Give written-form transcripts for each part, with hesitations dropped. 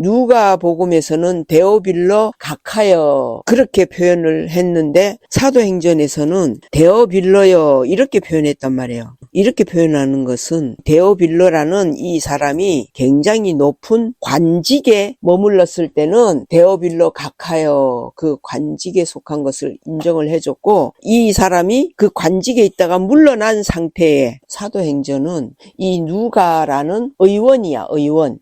누가복음에서는 데오빌로 각하여 그렇게 표현을 했는데 사도행전에서는 데오빌로여 이렇게 표현했단 말이에요. 이렇게 표현하는 것은 데오빌로라는 이 사람이 굉장히 높은 관직에 머물렀을 때는 데오빌로 각하여 그 관직에 속한 것을 인정을 해줬고, 이 사람이 그 관직에 있다가 물러난 상태에 사도행전은 이 누가라는 의원이야.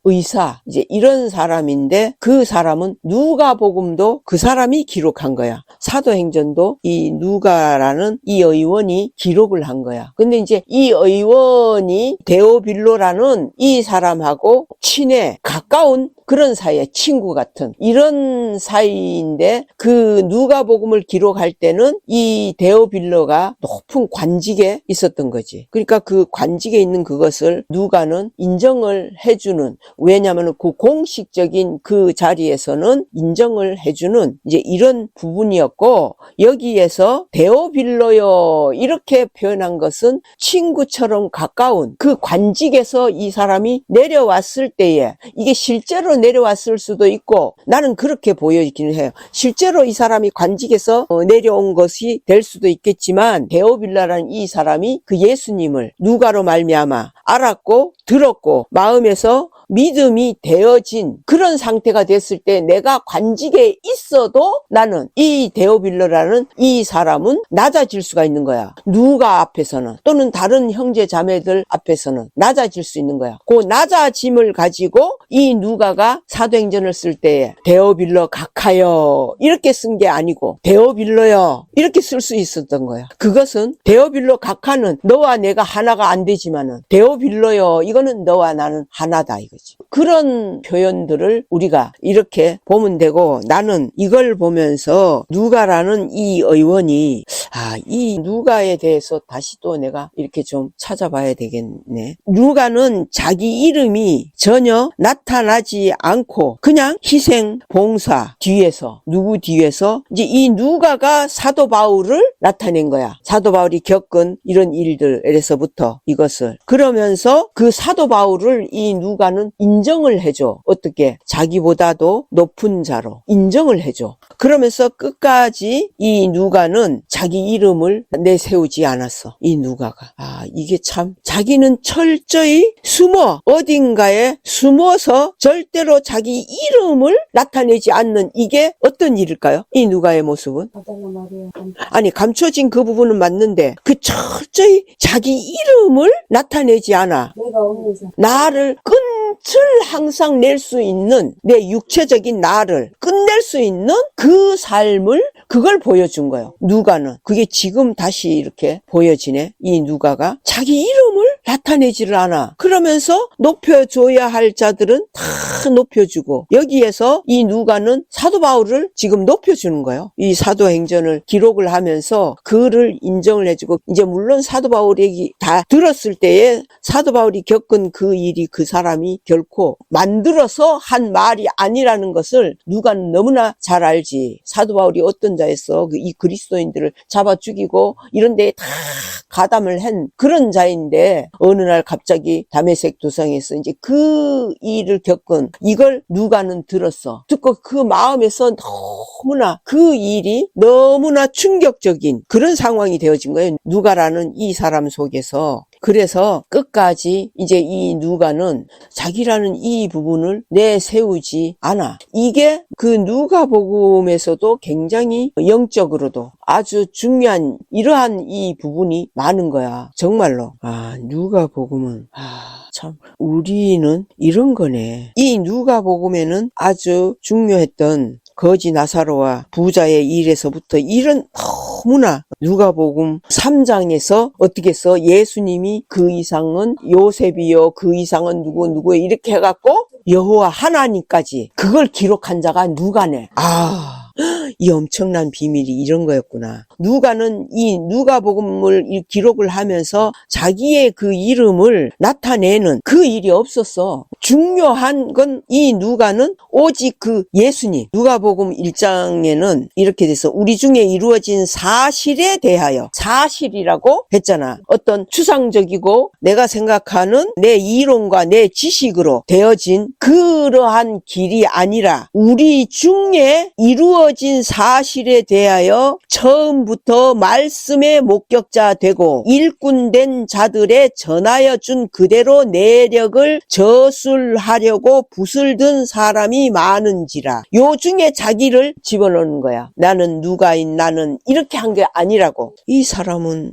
의사 이제 이런 사람인데, 그 사람은 누가복음도 그 사람이 기록한 거야. 사도행전도 이 누가라는 이 의원이 기록을 한 거야. 근데 이제 이 의원이 데오빌로라는 이 사람하고 친해 가까운 그런 사이에 친구 같은 이런 사이인데, 그 누가복음을 기록할 때는 이 데오빌로가 높은 관직에 있었던 거지. 그러니까 그 관직에 있는 그것을 누가는 인정을 해주는, 왜냐하면 그 공식적인 그 자리에서는 인정을 해주는 이제 이런 부분이었고, 여기에서 데오빌로요 이렇게 표현한 것은 친구처럼 가까운 그 관직에서 이 사람이 내려왔을 때에, 이게 실제로 내려왔을 수도 있고 나는 그렇게 보여지기는 해요. 실제로 이 사람이 관직에서 내려온 것이 될 수도 있겠지만, 데오빌라라는 이 사람이 그 예수님을 누가로 말미암아 알았고 들었고 마음에서 믿음이 되어진 그런 상태가 됐을 때, 내가 관직에 있어도 나는 이 데오빌로라는 이 사람은 낮아질 수가 있는 거야. 누가 앞에서는, 또는 다른 형제 자매들 앞에서는 낮아질 수 있는 거야. 그 낮아짐을 가지고 이 누가가 사도행전을 쓸 때에 데오빌로 각하여 이렇게 쓴 게 아니고 데오빌로여 이렇게 쓸 수 있었던 거야. 그것은 데오빌로 각하는 너와 내가 하나가 안 되지만은 데오빌로여 이거는 너와 나는 하나다 이거. 그런 표현들을 우리가 이렇게 보면 되고, 나는 이걸 보면서 누가라는 이 의원이 이 누가에 대해서 다시 또 내가 이렇게 좀 찾아봐야 되겠네. 누가는 자기 이름이 전혀 나타나지 않고 그냥 희생, 봉사 뒤에서, 누구 뒤에서 이제 이 누가가 사도 바울을 나타낸 거야. 사도 바울이 겪은 이런 일들에서부터 이것을, 그러면서 그 사도 바울을 이 누가는 인정을 해줘. 어떻게? 자기보다도 높은 자로 인정을 해줘. 그러면서 끝까지 이 누가는 자기 이름을 내세우지 않았어. 이 누가가. 이게 참, 자기는 철저히 어딘가에 숨어서 절대로 자기 이름을 나타내지 않는, 이게 어떤 일일까요? 이 누가의 모습은? 아니, 감춰진 그 부분은 맞는데 그 철저히 자기 이름을 나타내지 않아. 나를 끝을 항상 낼 수 있는, 내 육체적인 나를 끝낼 수 있는 그 삶을, 그걸 보여준 거예요. 누가는. 그게 지금 다시 이렇게 보여지네. 이 누가가 자기 이름을 나타내지를 않아. 그러면서 높여줘야 할 자들은 다 높여주고, 여기에서 이 누가는 사도 바울을 지금 높여주는 거예요. 이 사도행전을 기록을 하면서 그를 인정을 해주고, 이제 물론 사도 바울 얘기 다 들었을 때에 사도 바울이 겪은 그 일이 그 사람이 결코 만들어서 한 말이 아니라는 것을 누가는 너무나 잘 알지. 사도 바울이 어떤 자였어? 이 그리스도인들을 잡아 죽이고 이런 데에 다 가담을 한 그런 자인데, 어느 날 갑자기 다메섹 도상에서 이제 그 일을 겪은 이걸 누가는 들었어. 듣고 그 마음에서 너무나 그 일이 너무나 충격적인 그런 상황이 되어진 거예요. 누가라는 이 사람 속에서. 그래서 끝까지 이제 이 누가는 자기라는 이 부분을 내세우지 않아. 이게 그 누가복음에서도 굉장히 영적으로도 아주 중요한 이러한 이 부분이 많은 거야. 정말로. 누가복음은 참 우리는 이런 거네. 이 누가복음에는 아주 중요했던 거지 나사로와 부자의 일에서부터 이런 너무나, 누가복음 3장에서 어떻게 써? 예수님이 그 이상은 요셉이요, 그 이상은 누구 이렇게 해갖고 여호와 하나님까지 그걸 기록한 자가 누가네. 이 엄청난 비밀이 이런 거였구나. 누가는 이 누가복음을 기록을 하면서 자기의 그 이름을 나타내는 그 일이 없었어. 중요한 건 이 누가는 오직 그 예수님. 누가복음 1장에는 이렇게 돼서 우리 중에 이루어진 사실에 대하여, 사실이라고 했잖아. 어떤 추상적이고 내가 생각하는 내 이론과 내 지식으로 되어진 그러한 길이 아니라 우리 중에 이루어진 사실에 대하여 처음부터 말씀의 목격자 되고 일꾼된 자들의 전하여 준 그대로 내력을 저술하려고 붓을 든 사람이 많은지라. 요 중에 자기를 집어넣는 거야. 나는 누가인 나는 이렇게 한 게 아니라고. 이 사람은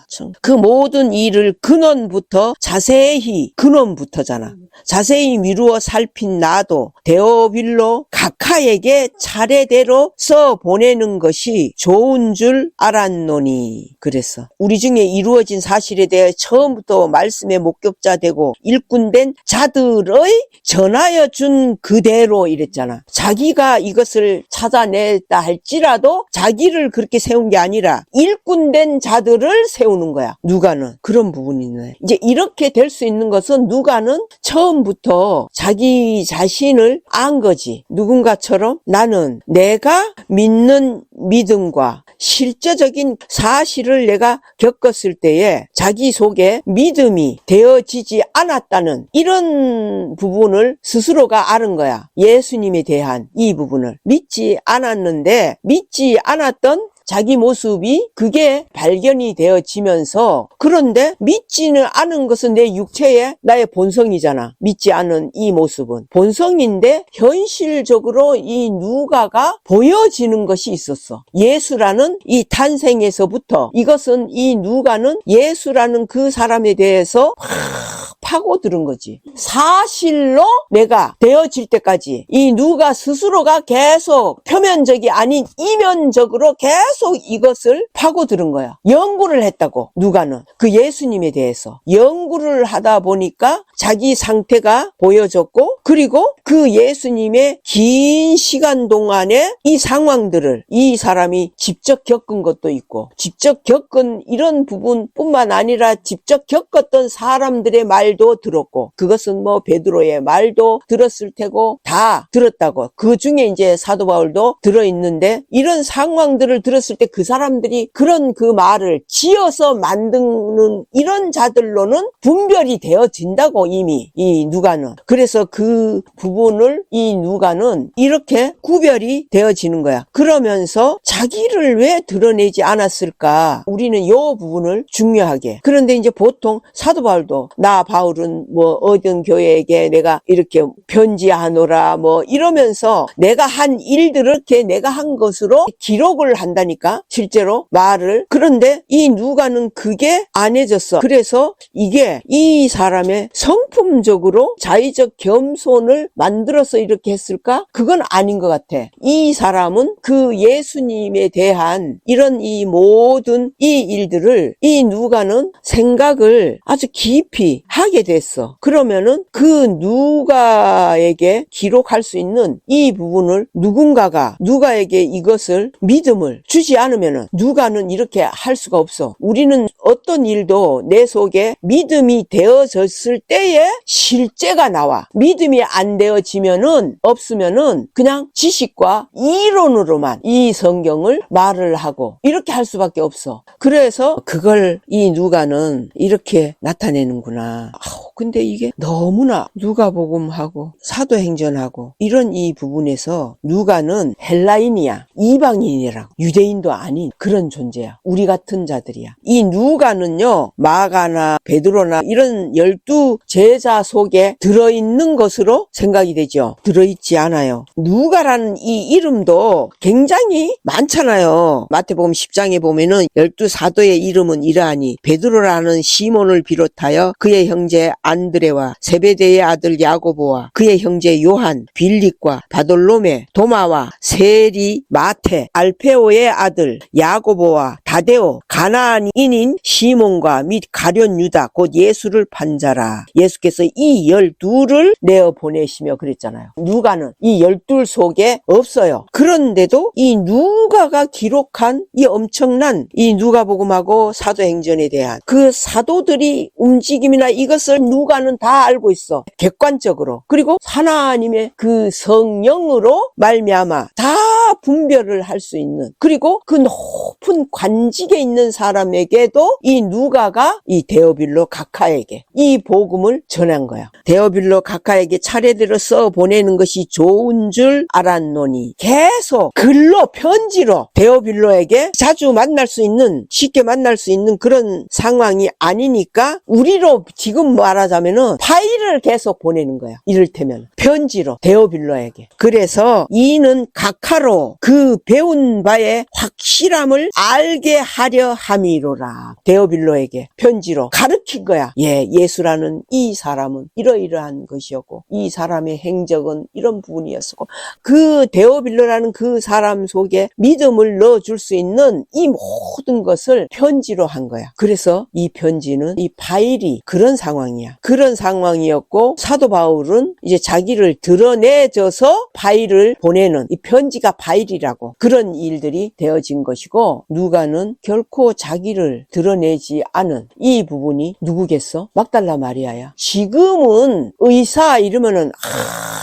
참 그 모든 일을 근원부터 자세히, 근원부터잖아. 자세히 미루어 살핀 나도 데오빌로 각하에게 차례대로 써 보내는 것이 좋은 줄 알았노니. 그랬어. 우리 중에 이루어진 사실에 대해 처음부터 말씀의 목격자 되고 일꾼된 자들의 전하여 준 그대로 이랬잖아. 자기가 이것을 찾아냈다 할지라도 자기를 그렇게 세운 게 아니라 일꾼된 자들을 세우는 거야. 누가는 그런 부분이 있네. 이제 이렇게 될 수 있는 것은 누가는 처음부터 자기 자신을 안 거지. 누군가처럼 나는 내가 믿는 믿음과 실제적인 사실을 내가 겪었을 때에 자기 속에 믿음이 되어지지 않았다는 이런 부분을 스스로가 아는 거야. 예수님에 대한 이 부분을 믿지 않았는데 믿지 않았던 자기 모습이 그게 발견이 되어지면서, 그런데 믿지는 않은 것은 내 육체의 나의 본성이잖아. 믿지 않은 이 모습은 본성인데 현실적으로 이 누가가 보여지는 것이 있었어. 예수라는 이 탄생에서부터 이것은 이 누가는 예수라는 그 사람에 대해서 파고들은 거지. 사실로 내가 되어질 때까지 이 누가 스스로가 계속 표면적이 아닌 이면적으로 계속 이것을 파고들은 거야. 연구를 했다고. 누가는 그 예수님에 대해서 연구를 하다 보니까 자기 상태가 보여졌고, 그리고 그 예수님의 긴 시간 동안에 이 상황들을 이 사람이 직접 겪은 것도 있고, 직접 겪은 이런 부분뿐만 아니라 직접 겪었던 사람들의 말도 들었고, 그것은 뭐 베드로의 말도 들었을 테고 다 들었다고. 그 중에 이제 사도 바울도 들어있는데, 이런 상황들을 들었을 때 그 사람들이 그런 그 말을 지어서 만드는 이런 자들로는 분별이 되어진다고. 이미 이 누가는. 그래서 그 부분을 이 누가는 이렇게 구별이 되어지는 거야. 그러면서 자기를 왜 드러내지 않았을까? 우리는 이 부분을 중요하게. 그런데 이제 보통 사도 바울도 나 바울은 뭐 어떤 교회에게 내가 이렇게 편지하노라 뭐 이러면서 내가 한 일들을 이렇게 내가 한 것으로 기록을 한다니까, 실제로 말을. 그런데 이 누가는 그게 안 해졌어. 그래서 이게 이 사람의 성품적으로 자의적 겸손을 만들어서 이렇게 했을까? 그건 아닌 것 같아. 이 사람은 그 예수님에 대한 이런 이 모든 이 일들을 이 누가는 생각을 아주 깊이 하게 됐어. 그러면은 그 누가에게 기록할 수 있는 이 부분을 누가에게 이것을 믿음을 주지 않으면은 누가는 이렇게 할 수가 없어. 우리는 어떤 일도 내 속에 믿음이 되어졌을 때에 실제가 나와. 믿음이 안 되어지면은, 없으면은 그냥 지식과 이론으로만 이 성경을 말을 하고 이렇게 할 수밖에 없어. 그래서 그걸 이 누가는 이렇게 나타내는구나. 근데 이게 너무나 누가복음하고 사도행전하고 이런 이 부분에서 누가는 헬라인이야. 이방인이라고. 유대인도 아닌 그런 존재야. 우리 같은 자들이야. 이 누가는요, 마가나 베드로나 이런 12 제자 속에 들어있는 것으로 생각이 되죠. 들어있지 않아요. 누가라는 이 이름도 굉장히 많잖아요. 마태복음 10장에 보면은 12 사도의 이름은 이러하니 베드로라는 시몬을 비롯하여 그의 형제 안드레와 세베대의 아들 야고보와 그의 형제 요한, 빌립과 바돌로메, 도마와 세리, 마테, 알페오의 아들 야고보와 가데오 가나안인인 시몬과 및 가룟 유다 곧 예수를 판 자라. 예수께서 이 12를 내어 보내시며 그랬잖아요. 누가는 이 12 속에 없어요. 그런데도 이 누가가 기록한 이 엄청난 이 누가복음하고 사도행전에 대한 그 사도들이 움직임이나 이것을 누가는 다 알고 있어. 객관적으로. 그리고 하나님의 그 성령으로 말미암아 다 분별을 할 수 있는, 그리고 그 높은 관직에 있는 사람에게도 이 누가가 이 데오빌로 각하에게 이 복음을 전한 거야. 데오빌로 각하에게 차례대로 써 보내는 것이 좋은 줄 알았노니, 계속 글로 편지로 데오빌로에게 자주 만날 수 있는, 쉽게 만날 수 있는 그런 상황이 아니니까 우리로 지금 말하자면은 파일을 계속 보내는 거야. 이를테면 편지로 데오빌로에게. 그래서 이는 각하로 그 배운 바의 확실함을 알게 하려 함이로라. 데오빌로에게 편지로 가르친 거야. 예수라는 이 사람은 이러이러한 것이었고 이 사람의 행적은 이런 부분이었고, 그 데오빌로라는 그 사람 속에 믿음을 넣어줄 수 있는 이 모든 것을 편지로 한 거야. 그래서 이 편지는 이 파일이 그런 상황이야. 그런 상황이었고, 사도 바울은 이제 자기를 드러내줘서 파일을 보내는, 이 편지가 파일이라고, 그런 일들이 되어진 것이고, 누가는 결코 자기를 드러내지 않은 이 부분이 누구겠어? 막달라 마리아야. 지금은 의사 이러면은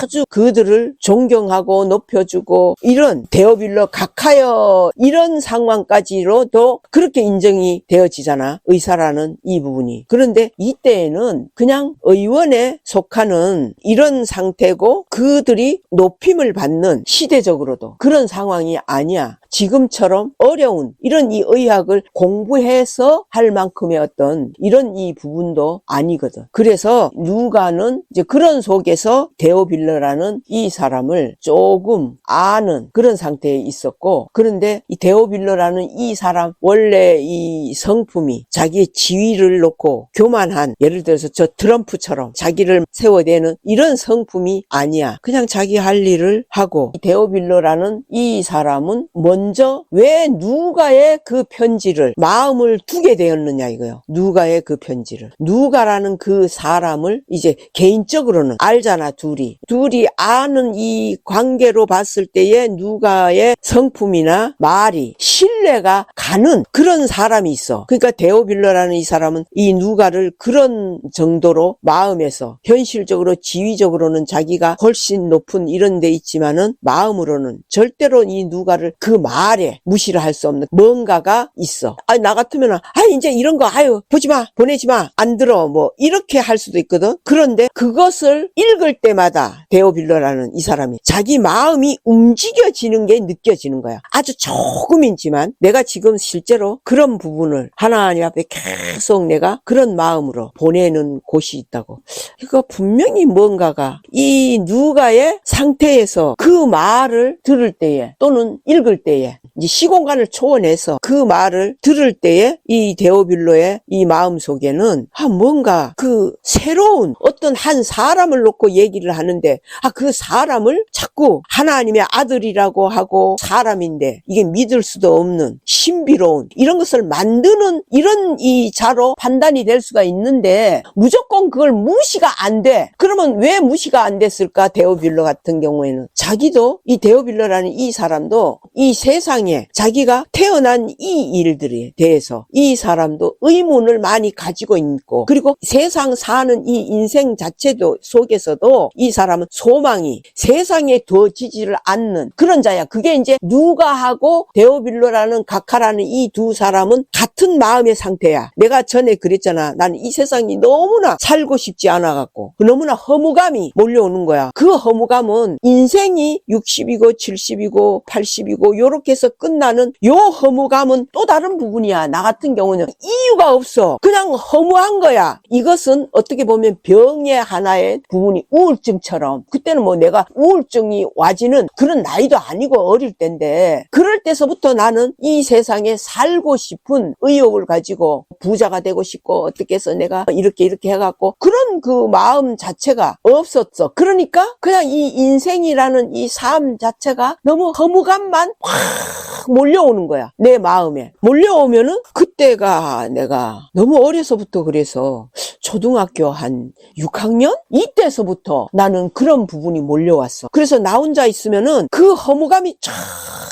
아주 그들을 존경하고 높여주고 이런 데오빌로 각하여 이런 상황까지로도 그렇게 인정이 되어지잖아, 의사라는 이 부분이. 그런데 이때에는 그냥 의원에 속하는 이런 상태고 그들이 높임을 받는, 시대적으로도 그런 상황이 아니야. 지금처럼 어려운 이런 이 의학을 공부해서 할 만큼의 어떤 이런 이 부분도 아니거든. 그래서 누가는 이제 그런 속에서 데오빌로라는 이 사람을 조금 아는 그런 상태에 있었고, 그런데 이 데오빌로라는 이 사람 원래 이 성품이 자기의 지위를 놓고 교만한, 예를 들어서 저 트럼프처럼 자기를 세워대는 이런 성품이 아니야. 그냥 자기 할 일을 하고, 데오빌로라는 이 사람은 먼저 왜 누가의 그 편지를 마음을 두게 되었느냐 이거요. 누가의 그 편지를. 누가라는 그 사람을 이제 개인적으로는 알잖아. 둘이 아는 이 관계로 봤을 때에 누가의 성품이나 말이 신뢰가 가는 그런 사람이 있어. 그러니까 데오빌로라는 이 사람은 이 누가를 그런 정도로 마음에서, 현실적으로 지위적으로는 자기가 훨씬 높은 이런 데 있지만은 마음으로는 절대로 이 누가를 그 말에 무시를 할 수 없는 뭔가가 있어. 나 같으면 이제 이런 거 보지마, 보내지마, 안 들어, 뭐 이렇게 할 수도 있거든. 그런데 그것을 읽을 때마다 데오빌로라는 이 사람이 자기 마음이 움직여지는 게 느껴지는 거야. 아주 조금이지만 내가 지금 실제로 그런 부분을 하나님 앞에 계속 내가 그런 마음으로 보내는 곳이 있다고. 이거 분명히 뭔가가 이 누가의 상태에서 그 말을 들을 때에 또는 읽을 때에, 이제 시공간을 초월해서 그 말을 들을 때에 이 데오빌로의 이 마음 속에는 뭔가 그 새로운 어떤 한 사람을 놓고 얘기를 하는데, 그 사람을 자꾸 하나님의 아들이라고 하고 사람인데 이게 믿을 수도 없는 신비로운 이런 것을 만드는 이런 이 자로 판단이 될 수가 있는데, 무조건 그걸 무시가 안 돼. 그러면 왜 무시가 안 됐을까? 데오빌로 같은 경우에는 자기도, 이 데오빌로라는 이 사람도 이 세상에 자기가 태어난 이 일들에 대해서 이 사람도 의문을 많이 가지고 있고, 그리고 세상 사는 이 인생 자체도 속에서도 이 사람은 소망이 세상에 두어지지를 않는 그런 자야. 그게 이제 누가하고 데오빌로라는 각하라는 이 두 사람은 같은 마음의 상태야. 내가 전에 그랬잖아. 나는 이 세상이 너무나 살고 싶지 않아갖고 너무나 허무감이 몰려오는 거야. 그 허무감은 인생이 60이고 70이고 80이고 요렇게 해서 끝나는 요 허무감은 또 다른 부분이야. 나 같은 경우는 이유가 없어. 그냥 허무한 거야. 이것은 어떻게 보면 병의 하나의 부분이 우울증처럼, 그때는 뭐 내가 우울증이 와지는 그런 나이도 아니고 어릴 때인데, 그럴 때서부터 나는 이 세상에 살고 싶은 의욕을 가지고 부자가 되고 싶고 어떻게 해서 내가 이렇게 해갖고 그런 그 마음 자체가 없었어. 그러니까 그냥 이 인생이라는 이 삶 자체가 너무 허무감만 확 몰려오는 거야. 내 마음에. 몰려오면은 그때가 내가 너무 어려서부터 그래서 초등학교 한 6학년? 이때서부터 나는 그런 부분이 몰려왔어. 그래서 나 혼자 있으면은 그 허무감이 쫙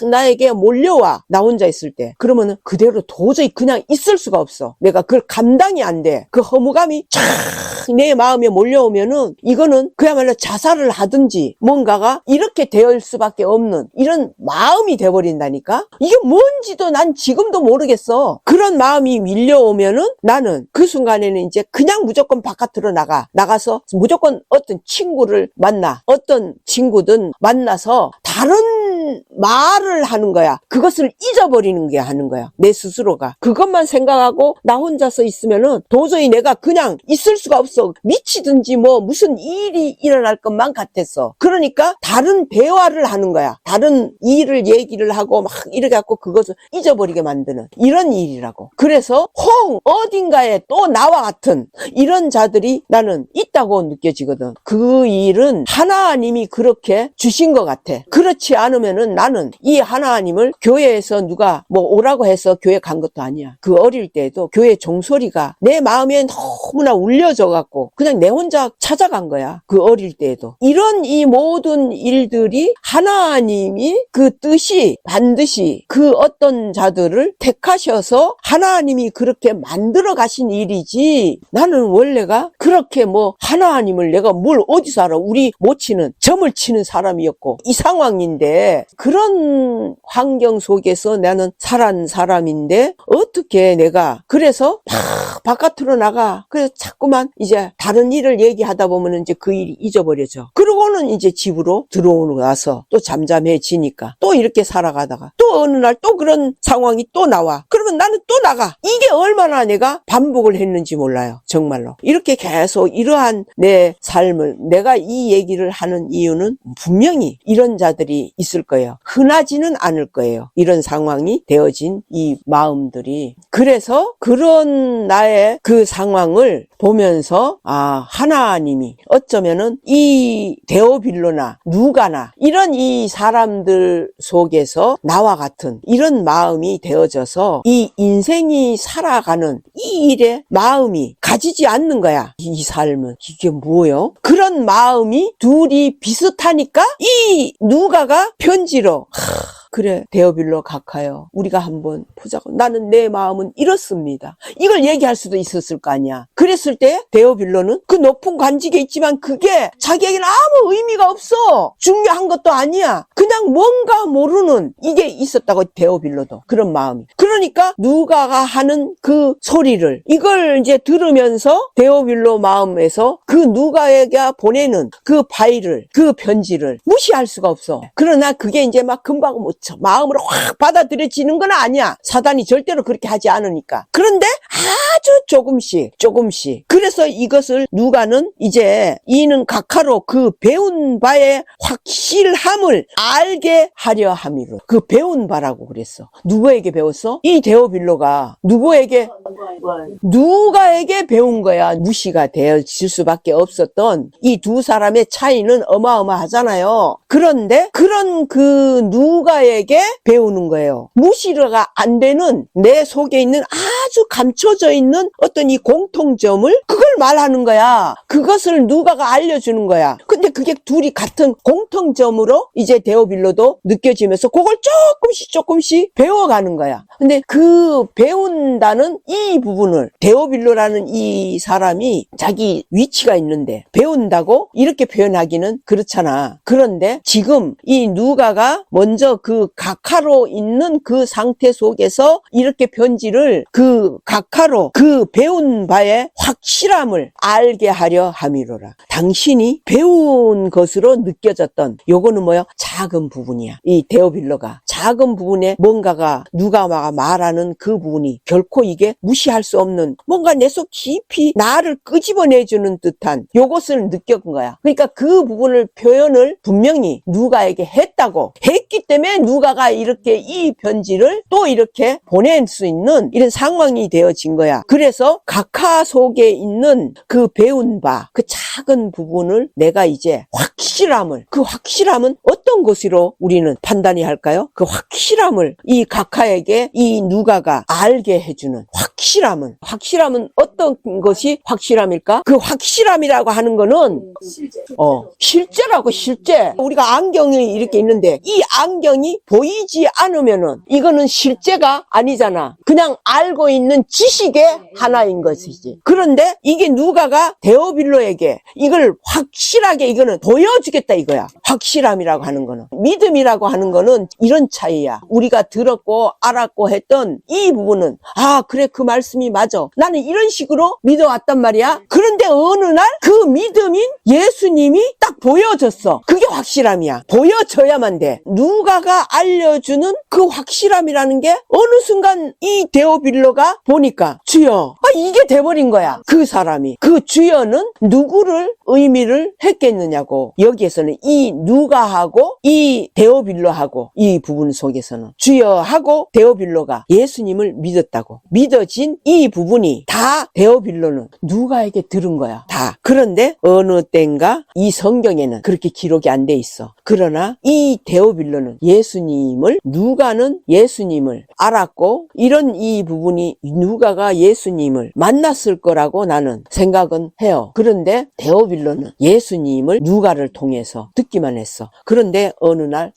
나에게 몰려와. 나 혼자 있을 때. 그러면은 그대로 도저히 그냥 있을 수가 없어. 내가 그걸 감당이 안 돼. 그 허무감이 쫙 내 마음에 몰려오면은 이거는 그야말로 자살을 하든지 뭔가가 이렇게 될 수밖에 없는 이런 마음이 돼버린다니까? 이게 뭔지도 난 지금도 모르겠어. 그런 마음이 밀려오면은 나는 그 순간에는 이제 그냥 무조건 바깥으로 나가서 무조건 어떤 친구를 만나. 어떤 친구든 만나서 다른 말을 하는 거야. 그것을 잊어버리는 게 하는 거야. 내 스스로가. 그것만 생각하고 나 혼자서 있으면은 도저히 내가 그냥 있을 수가 없어. 미치든지 뭐 무슨 일이 일어날 것만 같았어. 그러니까 다른 대화를 하는 거야. 다른 일을 얘기를 하고 막 이렇게 갖고 그것을 잊어버리게 만드는 이런 일이라고. 그래서 어딘가에 또 나와 같은 이런 자들이 나는 있다고 느껴지거든. 그 일은 하나님이 그렇게 주신 것 같아. 그렇지 않으면은 나는 이 하나님을 교회에서 누가 뭐 오라고 해서 교회 간 것도 아니야. 그 어릴 때에도 교회 종소리가 내 마음에 너무나 울려져 갖고 그냥 내 혼자 찾아간 거야. 그 어릴 때에도. 이런 이 모든 일들이 하나님이 그 뜻이 반드시 그 어떤 자들을 택하셔서 하나님이 그렇게 만들어 가신 일이지 나는 원래가 그렇게 뭐 하나님을 내가 뭘 어디서 알아. 우리 모치는 점을 치는 사람이었고 이 상황인데 그런 환경 속에서 나는 살아온 사람인데 어떻게 내가 그래서 막 바깥으로 나가. 그래서 자꾸만 이제 다른 일을 얘기하다 보면 이제 그 일이 잊어버려져. 그러고는 이제 집으로 들어오고 와서 또 잠잠해지니까 또 이렇게 살아가다가 또 어느 날 또 그런 상황이 또 나와. 그러면 나는 또 나가. 이게 얼마나 내가 반복을 했는지 몰라요. 정말로. 이렇게 계속 이러한 내 삶을 내가 이 얘기를 하는 이유는 분명히 이런 자들이 있을 거예요. 흔하지는 않을 거예요. 이런 상황이 되어진 이 마음들이. 그래서 그런 나의 그 상황을 보면서 하나님이 어쩌면은 이 데오빌로나 누가나 이런 이 사람들 속에서 나와 같은 이런 마음이 되어져서 이 인생이 살아가는 이 일에 마음이 가지지 않는 거야. 이 삶은 이게 뭐예요? 그런 마음이 둘이 비슷하니까 이 누가가 편지로 그래 데오빌로 각하여 우리가 한번 보자고. 나는 내 마음은 이렇습니다. 이걸 얘기할 수도 있었을 거 아니야. 그랬을 때 데오빌로는 그 높은 관직에 있지만 그게 자기에게는 아무 의미가 없어. 중요한 것도 아니야. 그냥 뭔가 모르는 이게 있었다고. 데오빌로도 그런 마음이. 그러니까 누가가 하는 그 소리를 이걸 이제 들으면서 데오빌로 마음에서 그 누가에게 보내는 그 파일을 그 편지를 무시할 수가 없어. 그러나 그게 이제 막 금방 못 마음으로 확 받아들여지는 건 아니야. 사단이 절대로 그렇게 하지 않으니까. 그런데 아주 조금씩. 그래서 이것을 누가는 이제 이는 각하로 그 배운 바의 확실함을 알게 하려 함이로. 그 배운 바라고 그랬어. 누구에게 배웠어? 이 데오빌로가 누구에게 배운 거야. 무시가 되어질 수밖에 없었던 이 두 사람의 차이는 어마어마하잖아요. 그런데 그런 그 누가에게 배우는 거예요. 무시가 안 되는 내 속에 있는 아주 감춰져 있는 어떤 이 공통점을 그걸 말하는 거야. 그것을 누가가 알려주는 거야. 근데 그게 둘이 같은 공통점으로 이제 데오빌로도 느껴지면서 그걸 조금씩 배워가는 거야. 근데 그 배운다는 이 부분을 데오빌로라는 이 사람이 자기 위치가 있는데 배운다고 이렇게 표현하기는 그렇잖아. 그런데 지금 이 누가가 먼저 그 각하로 있는 그 상태 속에서 이렇게 편지를 그 각하로 그 배운 바의 확실함을 알게 하려 함이로라. 당신이 배운 것으로 느껴졌던 요거는 뭐요? 작은 부분이야. 이 데오빌로가 작은 부분에 뭔가가 누가가 말하는 그 부분이 결코 이게 무시할 수 없는 뭔가 내 속 깊이 나를 끄집어내주는 듯한 요것을 느꼈던 거야. 그러니까 그 부분을 표현을 분명히 누가에게 했다고 했기 있기 때문에 누가가 이렇게 이 편지를 또 이렇게 보낼 수 있는 이런 상황이 되어진 거야. 그래서 각하 속에 있는 그 배운 바, 그 작은 부분을 내가 이제 그 확실함은 어떤 것으로 우리는 판단이 할까요? 그 확실함을 이 각하에게 이 누가가 알게 해주는 확실함은 어떤 것이 확실함일까? 그 확실함이라고 하는 거는 실제라고. 실제 우리가 안경이 이렇게 있는데 이 안경이 보이지 않으면은 이거는 실제가 아니잖아. 그냥 알고 있는 지식의 하나인 것이지. 그런데 이게 누가가 데오빌로에게 이걸 확실하게 이거는 보여주겠다 이거야. 확실함이라고 하는 거는. 믿음이라고 하는 거는 이런 차이야. 우리가 들었고 알았고 했던 이 부분은 그래 그 말씀이 맞아. 나는 이런 식으로 믿어왔단 말이야. 그런데 어느 날 그 믿음인 예수님이 딱 보여졌어. 그게 확실함이야. 보여져야만 돼. 누가가 알려주는 그 확실함이라는 게 어느 순간 이 데오빌로가 보니까 주여 이게 돼버린 거야. 그 사람이. 그 주여는 누구를 의미를 했겠느냐고. 여기에서는 이 누가하고 이 데오빌로하고 이 부분 속에서는 주여하고 데오빌로가 예수님을 믿었다고. 믿어진 이 부분이 다 데오빌로는 누가에게 들은 거야. 다. 그런데 어느 때인가 이 성경에는 그렇게 기록이 안 돼 있어. 그러나 이 데오빌로는 누가는 예수님을 알았고 이런 이 부분이 누가가 예수님을 만났을 거라고 나는 생각은 해요. 그런데 데오빌로는 예수님을 누가를 통해서 듣기만 했어. 그런데 어느 날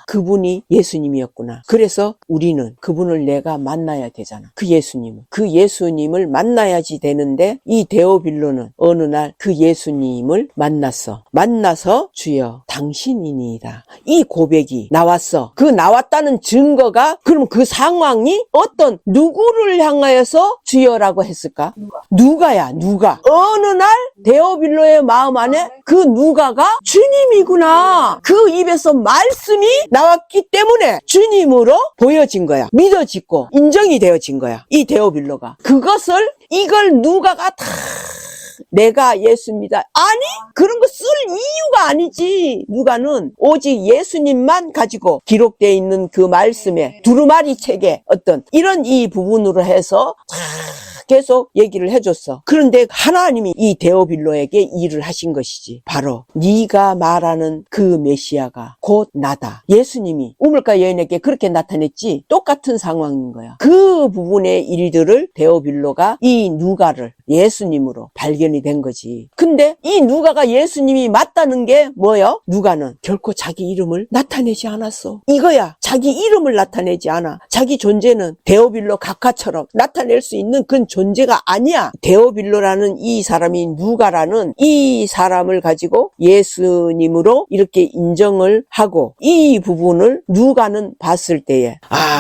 그분이 예수님이었구나. 그래서 우리는 그분을 내가 만나야 되잖아. 그 예수님을 만나야지 되는데 이 데오빌로는 어느 날 그 예수님을 만나서 주여 당신이니이다. 이 고백이 나왔어. 그 나왔다는 증거가 그럼 그 상황이 어떤 누구를 향하여서 주여라고 했을까? 누가야. 어느 날 데오빌로의 마음 안에 그 누가가 주님이구나. 그 입에서 말씀이 나왔기 때문에 주님으로 보여진 거야. 믿어지고 인정이 되어진 거야. 이 데오빌로가. 이걸 누가가 다 내가 예수입니다. 아니 그런 거 쓸 이유가 아니지. 누가는 오직 예수님만 가지고 기록되어 있는 그 말씀에 두루마리 책에 어떤 이런 이 부분으로 해서 계속 얘기를 해줬어. 그런데 하나님이 이 데오빌로에게 일을 하신 것이지. 바로 네가 말하는 그 메시아가 곧 나다. 예수님이 우물가 여인에게 그렇게 나타냈지. 똑같은 상황인 거야. 그 부분의 일들을 데오빌로가 이 누가를 예수님으로 발견이 된 거지. 근데 이 누가가 예수님이 맞다는 게 뭐예요? 누가는 결코 자기 이름을 나타내지 않았어. 이거야. 자기 이름을 나타내지 않아. 자기 존재는 데오빌로 각하처럼 나타낼 수 있는 그 존재가 아니야. 데오빌로라는 이 사람이 누가라는 이 사람을 가지고 예수님으로 이렇게 인정을 하고 이 부분을 누가는 봤을 때에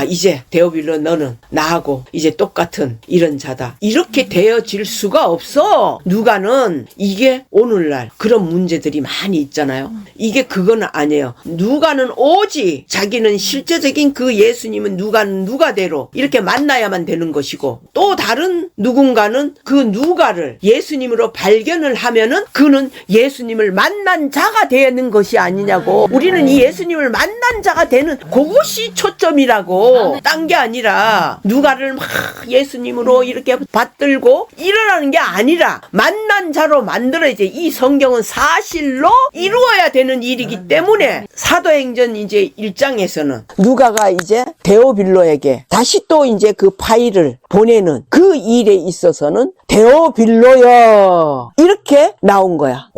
이제 데오빌로 너는 나하고 이제 똑같은 이런 자다. 이렇게 되어질 수가 없어. 누가는 이게 오늘날 그런 문제들이 많이 있잖아요. 이게 그건 아니에요. 누가는 오직 자기는 실제적인 그 예수님은 누가는 누가대로 이렇게 만나야만 되는 것이고 또 다른 누군가는 그 누가를 예수님으로 발견을 하면은 그는 예수님을 만난 자가 되는 것이 아니냐고. 우리는 이 예수님을 만난 자가 되는 그것이 초점이라고. 딴 게 아니라 누가를 막 예수님으로 이렇게 받들고 일어나는 게 아니라 만난 자로 만들어야지. 이 성경은 사실로 이루어야 되는 일이기 때문에 사도행전 이제 1장에서는 누가가 이제 데오빌로에게 다시 또 이제 그 파일을 보내는 그 일에 있어서는 데오빌로여 이렇게 나온 거야.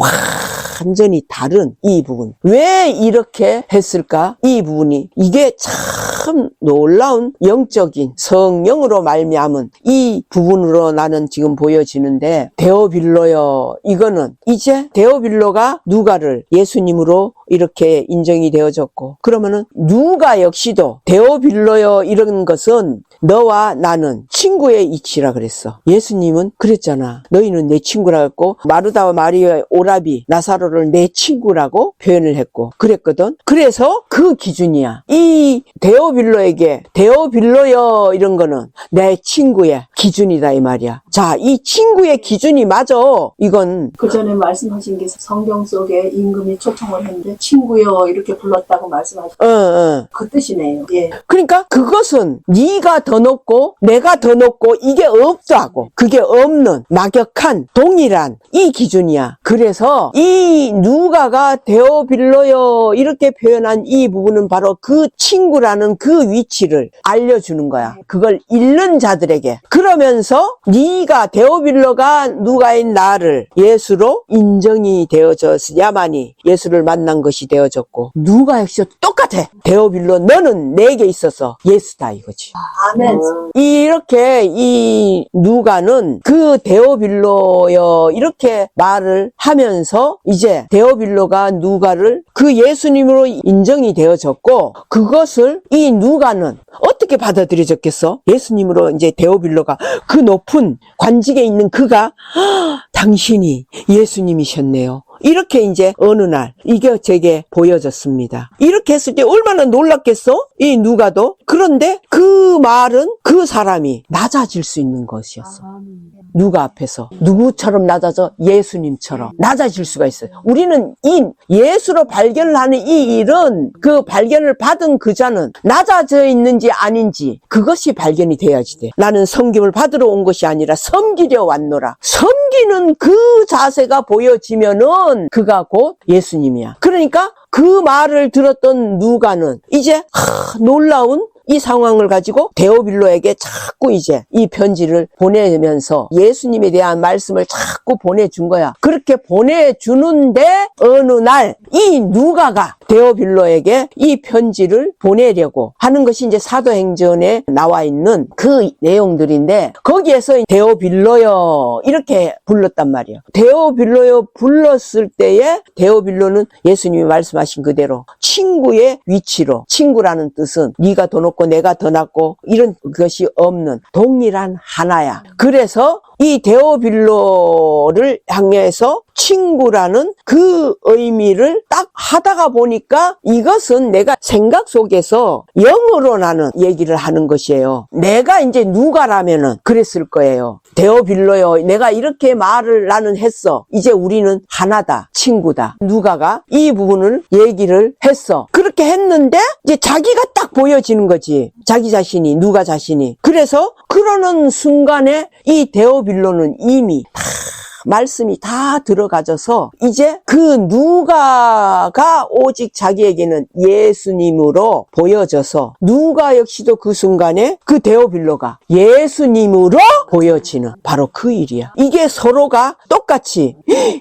완전히 다른 이 부분. 왜 이렇게 했을까? 이 부분이 이게 참 놀라운 영적인 성령으로 말미암은 이 부분으로 나는 지금 보여지는데 데오빌로여 이거는 이제 데오빌로가 누가를 예수님으로 이렇게 인정이 되어졌고 그러면은 누가 역시도 데오빌로여 이런 것은 너와 나는 친구의 이치라 그랬어. 예수님은 그랬잖아. 너희는 내 친구라 했고 마르다와 마리아의 오라비 나사로를 내 친구라고 표현을 했고 그랬거든. 그래서 그 기준이야. 이 데오빌로 데오빌로에게 데오빌로여 이런 거는 내 친구의 기준이다 이 말이야. 자, 이 친구의 기준이 맞아. 이건 그 전에 말씀하신 게 성경 속에 임금이 초청을 했는데 친구여 이렇게 불렀다고 말씀하신 그 뜻이네요. 예. 그러니까 그것은 네가 더 높고 내가 더 높고 이게 없다고, 그게 없는 막역한 동일한 이 기준이야. 그래서 이 누가가 데오빌로여 이렇게 표현한 이 부분은 바로 그 친구라는 그 위치를 알려주는 거야. 그걸 잃는 자들에게. 그러면서 네가 데오빌로가 누가인 나를 예수로 인정이 되어졌어야만이 예수를 만난 것이 되어졌고, 누가 역시 똑같아. 데오빌로 너는 내게 있어서 예수다 이거지. 아멘. 이렇게 이 누가는 그 데오빌로여 이렇게 말을 하면서 이제 데오빌로가 누가를 그 예수님으로 인정이 되어졌고, 그것을 이 누가는 어떻게 받아들여졌겠어? 예수님으로 이제 데오빌로가 그 높은 관직에 있는 그가 당신이 예수님이셨네요. 이렇게 이제 어느 날 이게 제게 보여졌습니다. 이렇게 했을 때 얼마나 놀랐겠어? 이 누가도. 그런데 그 말은 그 사람이 낮아질 수 있는 것이었어. 누가 앞에서 누구처럼 낮아져? 예수님처럼 낮아질 수가 있어요. 우리는 이 예수로 발견을 하는 이 일은 그 발견을 받은 그 자는 낮아져 있는지 아닌지 그것이 발견이 돼야지 돼. 나는 섬김을 받으러 온 것이 아니라 섬기려 왔노라. 섬기는 그 자세가 보여지면은 그가 곧 예수님이야. 그러니까 그 말을 들었던 누가는 이제 놀라운 이 상황을 가지고 데오빌로에게 자꾸 이제 이 편지를 보내면서 예수님에 대한 말씀을 자꾸 보내준 거야. 그렇게 보내주는데 어느 날 이 누가가 데오빌로에게 이 편지를 보내려고 하는 것이 이제 사도행전에 나와 있는 그 내용들인데, 거기에서 데오빌로여 이렇게 불렀단 말이에요. 데오빌로여 불렀을 때에 데오빌로는 예수님이 말씀하신 그대로 친구의 위치로, 친구라는 뜻은 네가 더 높고 내가 더 낮고 이런 것이 없는 동일한 하나야. 그래서 이 데오빌로를 향해서 친구라는 그 의미를 딱 하다가 보니까 이것은 내가 생각 속에서 영어로 나는 얘기를 하는 것이에요. 내가 이제 누가라면은 그랬을 거예요. 데오빌로요, 내가 이렇게 말을 나는 했어. 이제 우리는 하나다, 친구다. 누가가 이 부분을 얘기를 했어. 그렇게 했는데 이제 자기가 딱 보여지는 거지. 자기 자신이, 누가 자신이. 그래서 그러는 순간에 이 데오빌로는 이미 말씀이 다 들어가져서 이제 그 누가가 오직 자기에게는 예수님으로 보여져서 누가 역시도 그 순간에 그 데오빌로가 예수님으로 보여지는 바로 그 일이야. 이게 서로가 똑같이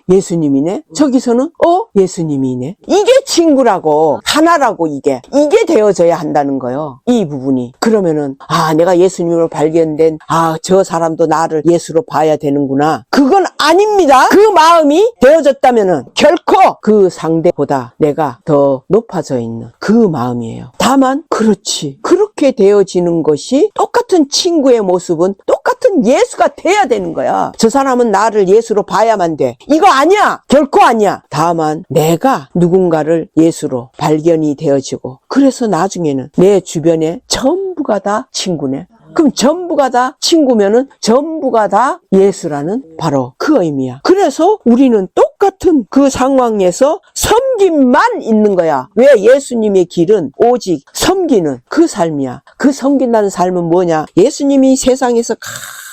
예수님이네, 저기서는 예수님이네. 이게 친구라고, 하나라고, 이게 되어져야 한다는 거예요. 이 부분이. 그러면은 내가 예수님으로 발견된 저 사람도 나를 예수로 봐야 되는구나. 그건 아닙니다. 그 마음이 되어졌다면은 결코 그 상대보다 내가 더 높아져 있는 그 마음이에요. 다만 그렇지, 그렇게 되어지는 것이 똑같은 친구의 모습은 똑같은 예수가 돼야 되는 거야. 저 사람은 나를 예수로 봐야만 돼, 이거 아니야. 결코 아니야. 다만 내가 누군가를 예수로 발견이 되어지고, 그래서 나중에는 내 주변에 전부가 다 친구네. 그럼 전부가 다 친구면은 전부가 다 예수라는 바로 그 의미야. 그래서 우리는 똑같은 그 상황에서 섬김만 있는 거야. 왜? 예수님의 길은 오직 섬기는 그 삶이야. 그 섬긴다는 삶은 뭐냐? 예수님이 세상에서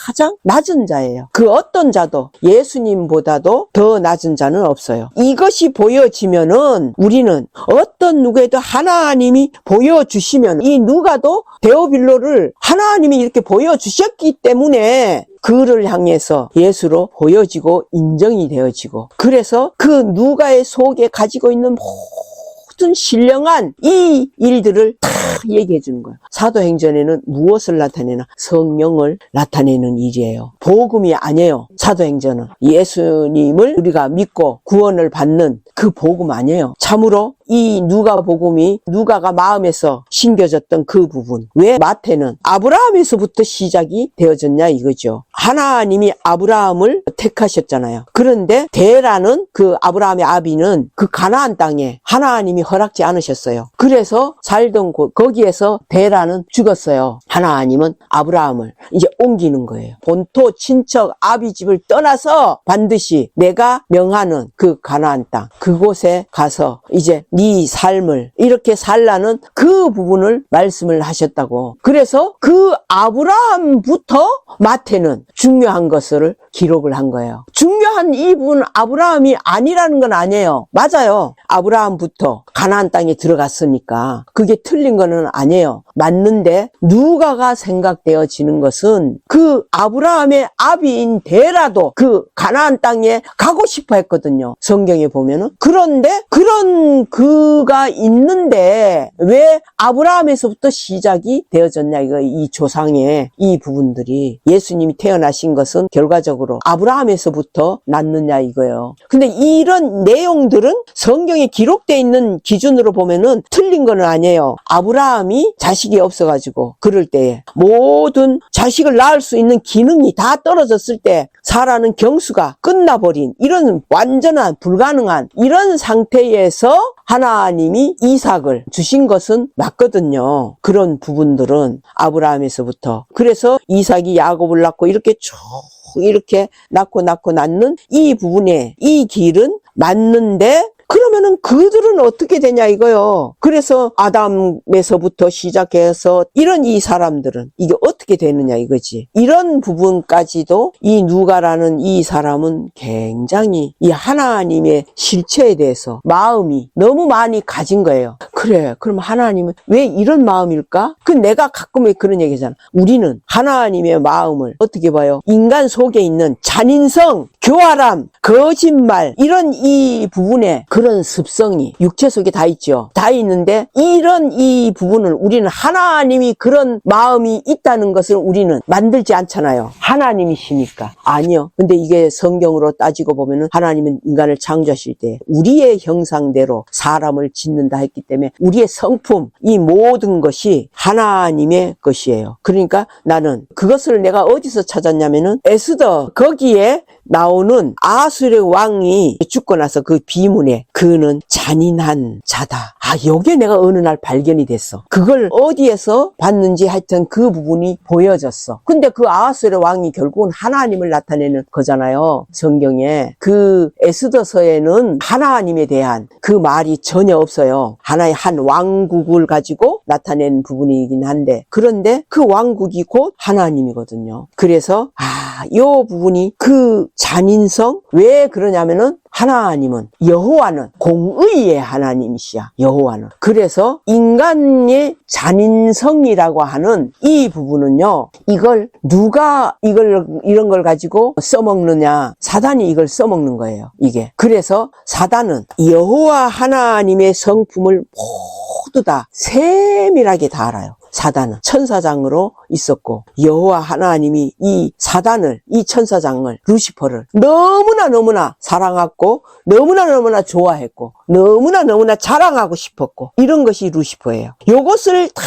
가장 낮은 자예요. 그 어떤 자도 예수님보다도 더 낮은 자는 없어요. 이것이 보여지면은 우리는 어떤 누구에도 하나님이 보여주시면, 이 누가도 데오빌로를 하나님이 이렇게 보여주셨기 때문에 그를 향해서 예수로 보여지고 인정이 되어지고, 그래서 그 누가의 속에 가지고 있는 모든 신령한 이 일들을 다 얘기해 주는 거예요. 사도행전에는 무엇을 나타내나? 성령을 나타내는 일이에요. 복음이 아니에요. 사도행전은 예수님을 우리가 믿고 구원을 받는 그 복음 아니에요. 참으로 이 누가복음이 누가가 마음에서 심겨졌던 그 부분, 왜 마태는 아브라함에서부터 시작이 되어졌냐 이거죠. 하나님이 아브라함을 택하셨잖아요. 그런데 데라는 그 아브라함의 아비는 그 가나안 땅에 하나님이 허락지 않으셨어요. 그래서 살던 곳 거기에서 데라는 죽었어요. 하나님은 아브라함을 이제 옮기는 거예요. 본토 친척 아비 집을 떠나서 반드시 내가 명하는 그 가나안 땅 그곳에 가서 이제 네 삶을 이렇게 살라는 그 부분을 말씀을 하셨다고. 그래서 그 아브라함부터 마태는 중요한 것을 기록을 한 거예요. 중요한 이분 아브라함이 아니라는 건 아니에요. 맞아요. 아브라함부터 가나안 땅에 들어갔으니까 그게 틀린 거는 아니에요. 맞는데 누가가 생각되어지는 것은 그 아브라함의 아비인 데라도 그 가나안 땅에 가고 싶어 했거든요. 성경에 보면은. 그런데 그런 그가 있는데 왜 아브라함에서부터 시작이 되어졌냐 이거 이 조상의 이 부분들이 예수님이 태어나신 것은 결과적으로 아브라함에서부터 났느냐 이거예요. 근데 이런 내용들은 성경에 기록되어 있는 기준으로 보면은 틀린 건 아니에요. 아브라함이 자식이 없어가지고 그럴 때에 모든 자식을 낳을 수 있는 기능이 다 떨어졌을 때 사라는 경수가 끝나버린 이런 완전한 불가능한 이런 상태에서 하나님이 이삭을 주신 것은 맞거든요. 그런 부분들은 아브라함에서부터. 그래서 이삭이 야곱을 낳고 이렇게 쭉 이렇게 낳는 이 부분에 이 길은 맞는데 그러면은 그들은 어떻게 되냐 이거요. 그래서 아담에서부터 시작해서 이런 이 사람들은 이게 어떻게 되느냐 이거지. 이런 부분까지도 이 누가라는 이 사람은 굉장히 이 하나님의 실체에 대해서 마음이 너무 많이 가진 거예요. 그래, 그럼 하나님은 왜 이런 마음일까? 그 내가 가끔 그런 얘기잖아. 우리는 하나님의 마음을 어떻게 봐요? 인간 속에 있는 잔인성, 교활함, 거짓말 이런 이 부분에 그런 습성이 육체 속에 다 있죠. 다 있는데 이런 이 부분을 우리는 하나님이 그런 마음이 있다는 것을 우리는 만들지 않잖아요. 하나님이시니까. 아니요. 근데 이게 성경으로 따지고 보면은 하나님은 인간을 창조하실 때 우리의 형상대로 사람을 짓는다 했기 때문에 우리의 성품, 이 모든 것이 하나님의 것이에요. 그러니까 나는 그것을 내가 어디서 찾았냐면은 에스더 거기에 나오는 아수르의 왕이 죽고 나서 그 비문에 그는 잔인한 자다. 요게 내가 어느 날 발견이 됐어. 그걸 어디에서 봤는지 하여튼 그 부분이 보여졌어. 근데 그 아하스의 왕이 결국은 하나님을 나타내는 거잖아요. 성경에. 그 에스더서에는 하나님에 대한 그 말이 전혀 없어요. 하나의 한 왕국을 가지고 나타낸 부분이긴 한데 그런데 그 왕국이 곧 하나님이거든요. 그래서 요 부분이 그 잔인성 왜 그러냐면은 하나님은 여호와는 공의의 하나님이시야. 여호와는. 그래서 인간의 잔인성이라고 하는 이 부분은요. 이걸 누가 이런 걸 가지고 써먹느냐. 사단이 이걸 써먹는 거예요. 이게. 그래서 사단은 여호와 하나님의 성품을 모두 다 세밀하게 다 알아요. 사단은 천사장으로 있었고 여호와 하나님이 이 사단을 이 천사장을 루시퍼를 너무나 사랑했고 너무나 좋아했고 너무나 자랑하고 싶었고 이런 것이 루시퍼예요. 요것을 다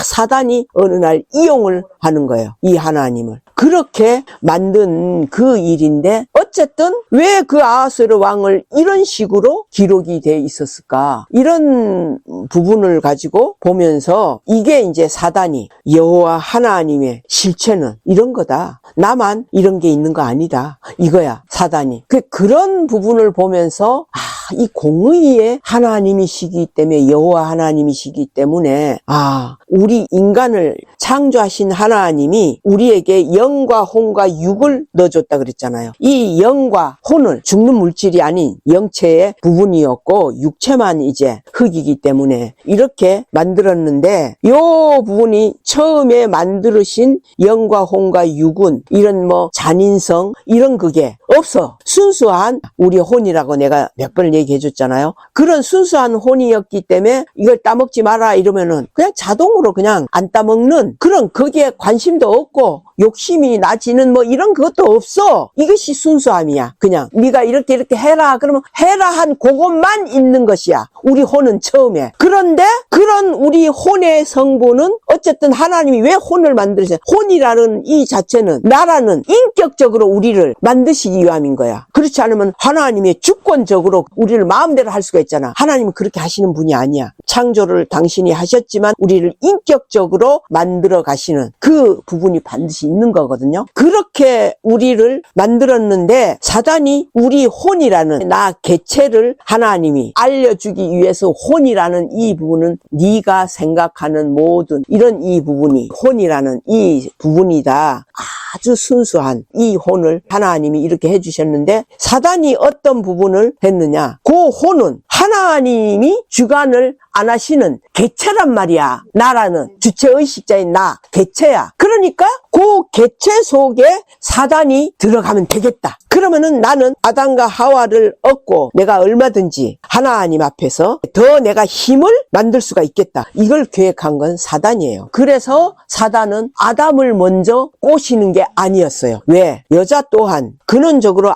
사단이 어느 날 이용을 하는 거예요. 이 하나님을. 그렇게 만든 그 일인데 어쨌든 왜 그 아하스르 왕을 이런 식으로 기록이 돼 있었을까? 이런 부분을 가지고 보면서 이게 이제 사단이 여호와 하나님의 실체는 이런 거다. 나만 이런 게 있는 거 아니다. 이거야 사단이. 그런 부분을 보면서 이 공의의 하나님이시기 때문에 여호와 하나님이시기 때문에 우리 인간을 창조하신 하나님이 우리에게 영과 혼과 육을 넣어줬다 그랬잖아요. 이 영과 혼을 죽는 물질이 아닌 영체의 부분이었고 육체만 이제 흙이기 때문에 이렇게 만들었는데 요 부분이 처음에 만들으신 영과 혼과 육은 이런 뭐 잔인성 이런 그게 없어. 순수한 우리 혼이라고 내가 몇 번을 얘기해 줬잖아요. 그런 순수한 혼이었기 때문에 이걸 따먹지 마라 이러면은 그냥 자동으로 그냥 안 따먹는 그런 거기에 관심도 없고 욕심이 힘이 나지는 뭐 이런 것도 없어. 이것이 순수함이야. 그냥 네가 이렇게 해라 그러면 해라 한 그것만 있는 것이야. 우리 혼은 처음에. 그런데 그런 우리 혼의 성분은 어쨌든 하나님이 왜 혼을 만드셨어요? 혼이라는 이 자체는 나라는 인격적으로 우리를 만드시기 위함인 거야. 그렇지 않으면 하나님이 주권적으로 우리를 마음대로 할 수가 있잖아. 하나님은 그렇게 하시는 분이 아니야. 창조를 당신이 하셨지만 우리를 인격적으로 만들어 가시는 그 부분이 반드시 있는 거거든요. 그렇게 우리를 만들었는데 사단이 우리 혼이라는 나 개체를 하나님이 알려주기 위해서 혼이라는 이 부분은 네가 생각하는 모든 이런 이 부분이 혼이라는 이 부분이다. 아주 순수한 이 혼을 하나님이 이렇게 해주셨는데 사단이 어떤 부분을 했느냐? 그 혼은 하나님이 주관을 안 하시는 개체란 말이야. 나라는 주체의식자인 나, 개체야. 그러니까 그 개체 속에 사단이 들어가면 되겠다. 그러면은 나는 아담과 하와를 얻고 내가 얼마든지 하나님 앞에서 더 내가 힘을 만들 수가 있겠다. 이걸 계획한 건 사단이에요. 그래서 사단은 아담을 먼저 꼬시는 게 아니었어요. 왜? 여자 또한 근원적으로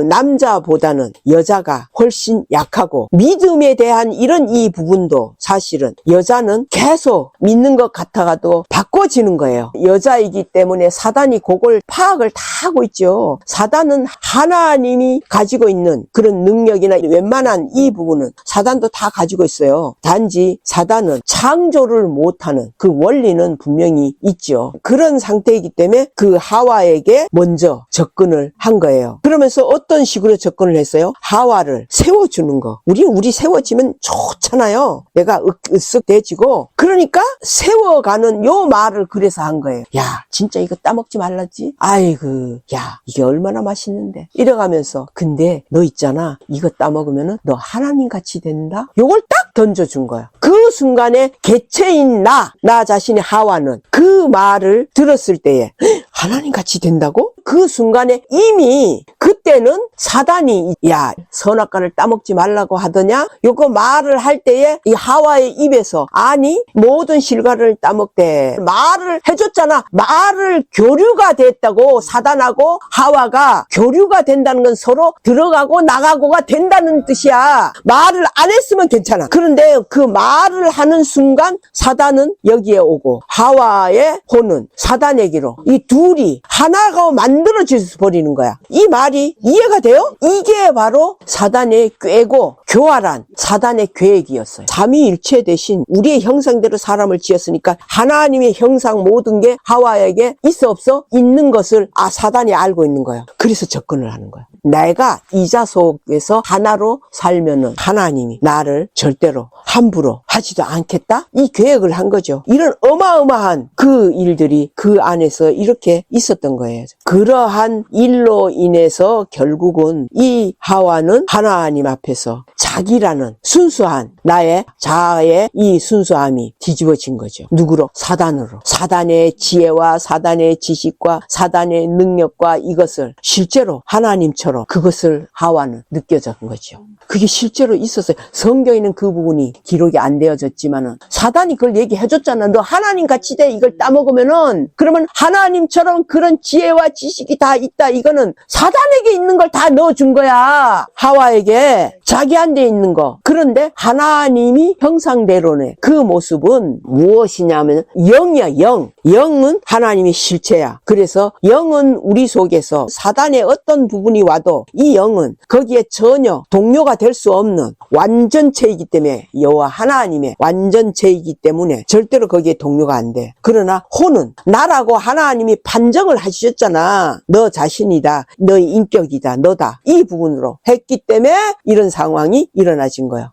남자보다는 여자가 훨씬 약하고 믿음에 대한 이런 이 부분도 사실은 여자는 계속 믿는 것 같아가도 바꿔지는 거예요. 여자이기 때문에 사단이 그걸 파악을 다 하고 있죠. 사단은 하나님이 가지고 있는 그런 능력이나 웬만한 이 부분은 사단도 다 가지고 있어요. 단지 사단은 창조를 못하는 그 원리는 분명히 있죠. 그런 상태이기 때문에 그 하와에게 먼저 접근을 한 거예요. 그러면서 어떤 식으로 접근을 했어요? 하와를 세워주는 거. 우리 세워지면 좋잖아요. 내가 으쓱 대지고. 그러니까 세워가는 요 말을 그래서 한 거예요. 야, 진짜 이거 따먹지 말랐지? 아이고, 야, 이게 얼마나 맛있는데. 이래가면서 근데 너 있잖아. 이거 따먹으면은 너 하나님 같이 된다? 요걸 딱 던져준 거야. 그 순간에 개체인 나 자신의 하와는 그 말을 들었을 때에 하나님 같이 된다고? 그 순간에 이미 그때는 사단이 야 선악과를 따먹지 말라고 하더냐? 요거 말을 할 때에 이 하와의 입에서 아니 모든 실과를 따먹대 말을 해줬잖아. 말을 교류가 됐다고. 사단하고 하와가 교류가 된다는 건 서로 들어가고 나가고가 된다는 뜻이야. 말을 안 했으면 괜찮아. 그런데 그 말을 하는 순간 사단은 여기에 오고 하와의 혼은 사단에게로 이 둘이 하나가 만들어져 버리는 거야. 이 말이 이해가 돼요? 이게 바로 사단의 꾀고 교활한 사단의 계획이었어요. 삼위일체 대신 우리의 형상대로 사람을 지었으니까 하나님의 형상 모든 게 하와에게 있어 없어? 있는 것을 사단이 알고 있는 거예요. 그래서 접근을 하는 거예요. 내가 이자 속에서 하나로 살면은 하나님이 나를 절대로 함부로 하지도 않겠다? 이 계획을 한 거죠. 이런 어마어마한 그 일들이 그 안에서 이렇게 있었던 거예요. 그러한 일로 인해서 결국은 이 하와는 하나님 앞에서 자기라는 순수한 나의 자아의 이 순수함이 뒤집어진 거죠. 누구로? 사단으로. 사단의 지혜와 사단의 지식과 사단의 능력과 이것을 실제로 하나님처럼 그것을 하와는 느껴진 거죠. 그게 실제로 있었어요. 성경에는 그 부분이 기록이 안 되어졌지만은 사단이 그걸 얘기해줬잖아. 너 하나님 같이 돼. 이걸 따먹으면은 그러면 하나님처럼 그런 지혜와 지식이 다 있다. 이거는 사단에게 있는 걸 다 넣어준 거야. 하와에게 자기한테 있는 거. 그런데 하나님이 형상대로네. 그 모습은 무엇이냐면 영이야. 영은 하나님의 실체야. 그래서 영은 우리 속에서 사단의 어떤 부분이 와도 이 영은 거기에 전혀 동료가 될 수 없는 완전체이기 때문에 여호와 하나님의 완전체이기 때문에 절대로 거기에 동료가 안 돼. 그러나 혼은 나라고 하나님이 판정을 하셨잖아. 너 자신이다. 너의 인격이다. 너다. 이 부분으로 했기 때문에 이런 상황이 일어나진 거예요.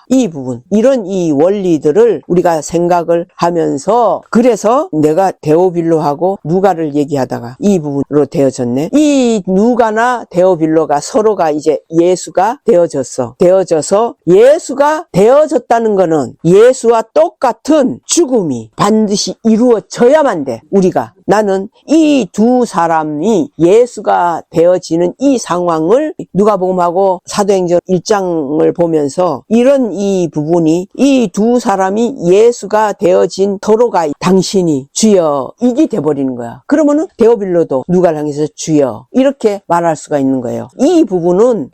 이 부분, 이런 이 원리들을 우리가 생각을 하면서 그래서 내가 데오빌로하고 누가를 얘기하다가 이 부분으로 되어졌네. 이 누가나 데오빌로가 서로가 이제 예수가 되어져서 예수가 되어졌다는 거는 예수와 똑같은 죽음이 반드시 이루어져야만 돼. 우리가 나는 이 두 사람이 예수가 되어지는 이 상황을 누가복음하고 사도행전 1장을 보면서 이런 이 부분이 이 두 사람이 예수가 되어진 도로가 당신이 주여 이게 돼버리는 거야. 그러면은 데오빌로도 누가를 향해서 주여 이렇게 말할 수가 있는 거예요. 이 부분은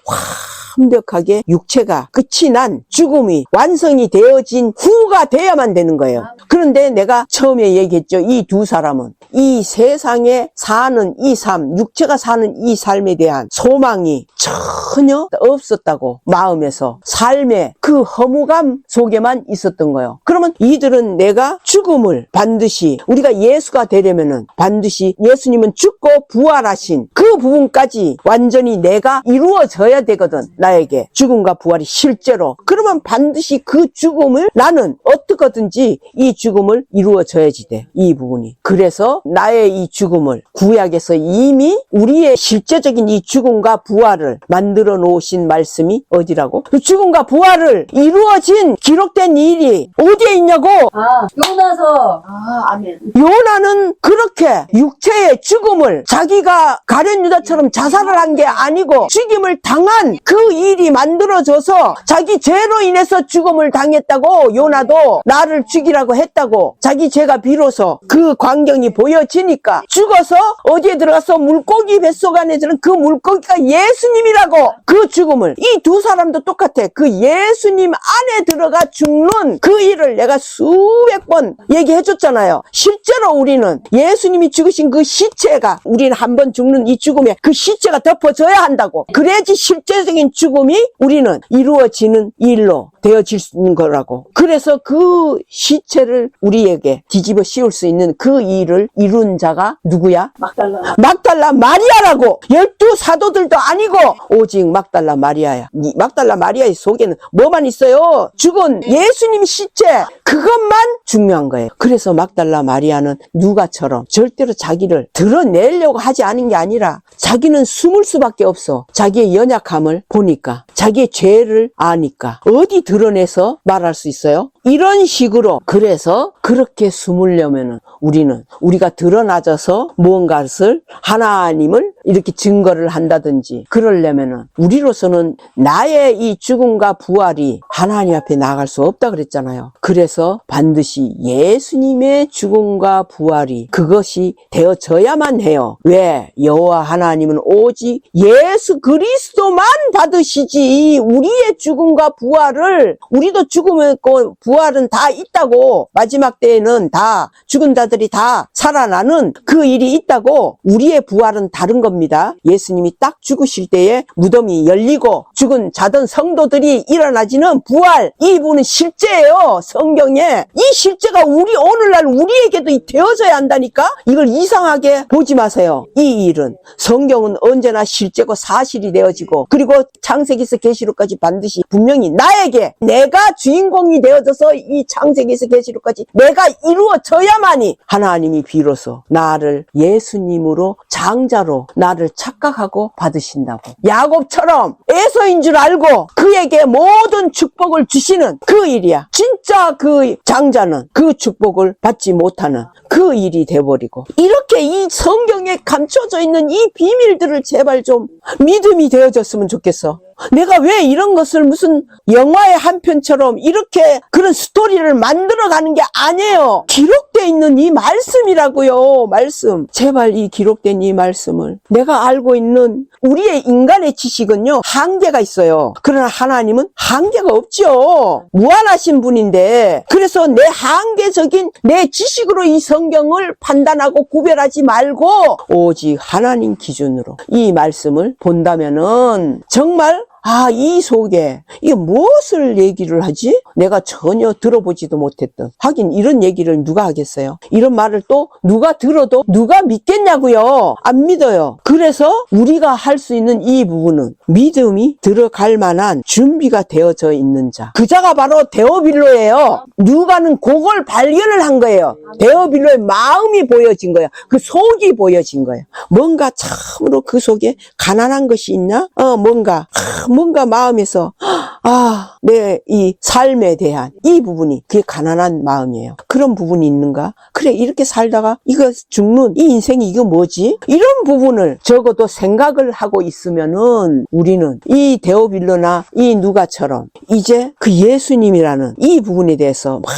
완벽하게 육체가 끝이 난 죽음이 완성이 되어진 후가 돼야만 되는 거예요. 그런데 내가 처음에 얘기했죠. 이 두 사람은 이 세상에 사는 이 삶, 육체가 사는 이 삶에 대한 소망이 전혀 없었다고 마음에서 삶의 그 허무감 속에만 있었던 거예요. 그러면 이들은 내가 죽음을 반드시 우리가 예수가 되려면은 반드시 예수님은 죽고 부활하신 그 부분까지 완전히 내가 이루어져야 되거든. 나에게 죽음과 부활이 실제로. 그러면 반드시 그 죽음을 나는 어떻게든지 이 죽음을 이루어져야지 돼. 이 부분이. 그래서 나의 이 죽음을 구약에서 이미 우리의 실제적인 이 죽음과 부활을 만들어 놓으신 말씀이 어디라고? 그 죽음과 부활을 이루어진 기록된 일이 어디에 있냐고? 요나서. 아멘. 요나는 그렇게 육체의 죽음을 자기가 가룟 유다처럼 자살을 한 게 아니고 죽임을 당한 그 일이 만들어져서 자기 죄로 인해서 죽음을 당했다고. 요나도 나를 죽이라고 했다고 자기 죄가 비로소 그 광경이 보여지니까 죽어서 어디에 들어가서 물고기 뱃속 안에 들은 그 물고기가 예수님이라고. 그 죽음을 이 두 사람도 똑같아. 그 예수님 안에 들어가 죽는 그 일을 내가 수백 번 얘기해 줬잖아요. 실제로 우리는 예수님이 죽으신 그 시체가 우리는 한 번 죽는 이 죽음에 그 시체가 덮어져야 한다고. 그래야지 실제적인 죽음이 우리는 이루어지는 일로 되어질 수 있는 거라고. 그래서 그 시체를 우리에게 뒤집어 씌울 수 있는 그 일을 이룬 자가 누구야? 막달라 마리아라고. 12 사도들도 아니고 오직 막달라 마리아야. 이 막달라 마리아의 속에는 뭐만 있어요? 죽은 예수님 시체, 그것만 중요한 거예요. 그래서 막달라 마리아는 누가처럼 절대로 자기를 드러내려고 하지 않은 게 아니라 자기는 숨을 수밖에 없어. 자기의 연약함을 보니까, 자기의 죄를 아니까 어디 드러내서 말할 수 있어요? 이런 식으로. 그래서 그렇게 숨으려면은 우리가 드러나져서 무언가를 하나님을 이렇게 증거를 한다든지 그러려면은 우리로서는 나의 이 죽음과 부활이 하나님 앞에 나아갈 수 없다 그랬잖아요. 그래서 반드시 예수님의 죽음과 부활이 그것이 되어져야만 해요. 왜? 여호와 하나님은 오직 예수 그리스도만 받으시지 우리의 죽음과 부활을, 우리도 죽음을 부활은 다 있다고, 마지막 때에는 다 죽은 자들이 다 살아나는 그 일이 있다고. 우리의 부활은 다른 겁니다. 예수님이 딱 죽으실 때에 무덤이 열리고 죽은 자던 성도들이 일어나지는 부활, 이 부분은 실제예요. 성경에 이 실제가 오늘날 우리에게도 되어져야 한다니까. 이걸 이상하게 보지 마세요. 이 일은 성경은 언제나 실제고 사실이 되어지고, 그리고 창세기에서 계시록까지 반드시 분명히 나에게 내가 주인공이 되어져서 이 창세기에서 계시록까지 내가 이루어져야만이 하나님이 비로소 나를 예수님으로 장자로 나를 착각하고 받으신다고. 야곱처럼 에서인 줄 알고 그에게 모든 축복을 주시는 그 일이야. 진짜 그 장자는 그 축복을 받지 못하는 그 일이 돼버리고. 이렇게 이 성경에 감춰져 있는 이 비밀들을 제발 좀 믿음이 되어졌으면 좋겠어. 내가 왜 이런 것을 무슨 영화의 한 편처럼 이렇게 그런 스토리를 만들어가는 게 아니에요. 기록되어 있는 이 말씀이라고요. 말씀. 제발 이 기록된 이 말씀을, 내가 알고 있는 우리의 인간의 지식은요 한계가 있어요. 그러나 하나님은 한계가 없죠. 무한하신 분인데, 그래서 내 한계적인 내 지식으로 이 성경을 판단하고 구별하지 말고 오직 하나님 기준으로 이 말씀을 본다면은 정말 이 속에 이게 무엇을 얘기를 하지? 내가 전혀 들어보지도 못했던. 하긴 이런 얘기를 누가 하겠어요? 이런 말을 또 누가 들어도 누가 믿겠냐고요? 안 믿어요. 그래서 우리가 할 수 있는 이 부분은 믿음이 들어갈 만한 준비가 되어져 있는 자. 그 자가 바로 데오빌로예요. 누가는 그걸 발견을 한 거예요. 데오빌로의 마음이 보여진 거예요. 그 속이 보여진 거예요. 뭔가 참으로 그 속에 가난한 것이 있나? 뭔가 뭔가 마음에서 내 이 삶에 대한 이 부분이 그게 가난한 마음이에요. 그런 부분이 있는가? 그래, 이렇게 살다가 이거 죽는 이 인생이 이거 뭐지? 이런 부분을 적어도 생각을 하고 있으면은 우리는 이 데오빌로나 이 누가처럼 이제 그 예수님이라는 이 부분에 대해서 막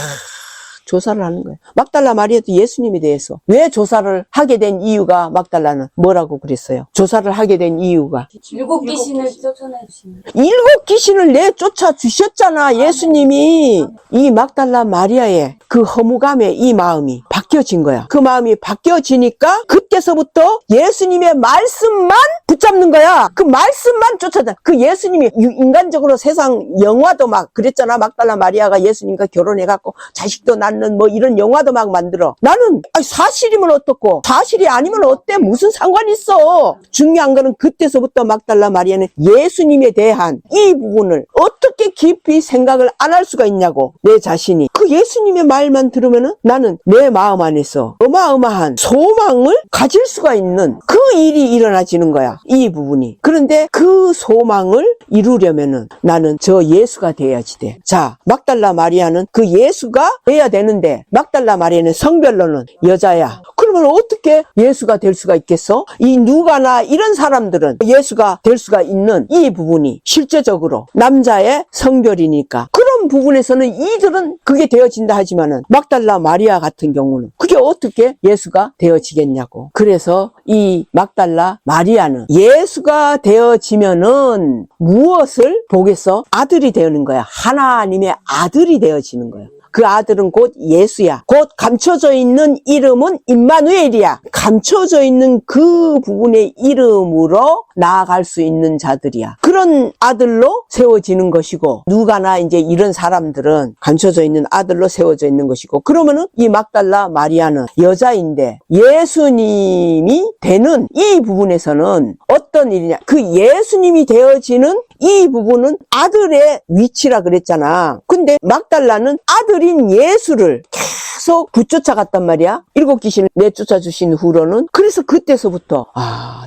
조사를 하는 거예요. 막달라 마리아도 예수님에 대해서 왜 조사를 하게 된 이유가, 막달라는 뭐라고 그랬어요? 조사를 하게 된 이유가 7귀신을 쫓아내주신 7귀신을 내쫓아 주셨잖아. 예수님이. 이 막달라 마리아의 그 허무감에 이 마음이 바뀌어진 거야. 그 마음이 바뀌어지니까 그때서부터 예수님의 말씀만 붙잡는 거야. 그 말씀만 쫓아다. 그 예수님이 인간적으로 세상 영화도 막 그랬잖아. 막달라 마리아가 예수님과 결혼해갖고 자식도 낳는 뭐 이런 영화도 막 만들어. 나는 사실이면 어떻고 사실이 아니면 어때? 무슨 상관이 있어? 중요한 거는 그때서부터 막달라 마리아는 예수님에 대한 이 부분을 어떻게 깊이 생각을 안 할 수가 있냐고. 내 자신이 그 예수님의 말만 들으면은 나는 내 마음 안에서 어마어마한 소망을 가질 수가 있는 그 일이 일어나지는 거야. 이 부분이. 그런데 그 소망을 이루려면은 나는 저 예수가 돼야지 돼. 자, 막달라 마리아는 그 예수가 돼야 되는데 막달라 마리아는 성별로는 여자야. 그러면 어떻게 예수가 될 수가 있겠어? 이 누가나 이런 사람들은 예수가 될 수가 있는 이 부분이 실제적으로 남자의 성별이니까 그런 부분에서는 이들은 그게 되어진다 하지만은 막달라 마리아 같은 경우는 그게 어떻게 예수가 되어지겠냐고. 그래서 이 막달라 마리아는 예수가 되어지면은 무엇을 보겠어? 아들이 되는 거야. 하나님의 아들이 되어지는 거야. 그 아들은 곧 예수야. 곧 감춰져 있는 이름은 임마누엘이야. 감춰져 있는 그 부분의 이름으로 나아갈 수 있는 자들이야. 그런 아들로 세워지는 것이고, 누가나 이제 이런 사람들은 감춰져 있는 아들로 세워져 있는 것이고, 그러면은 이 막달라 마리아는 여자인데 예수님이 되는 이 부분에서는 어떤 일이냐? 그 예수님이 되어지는 이 부분은 아들의 위치라 그랬잖아. 근데 막달라는 아들인 예수를 계속 붙쫓아갔단 말이야. 7귀신을 내쫓아 주신 후로는. 그래서 그때서부터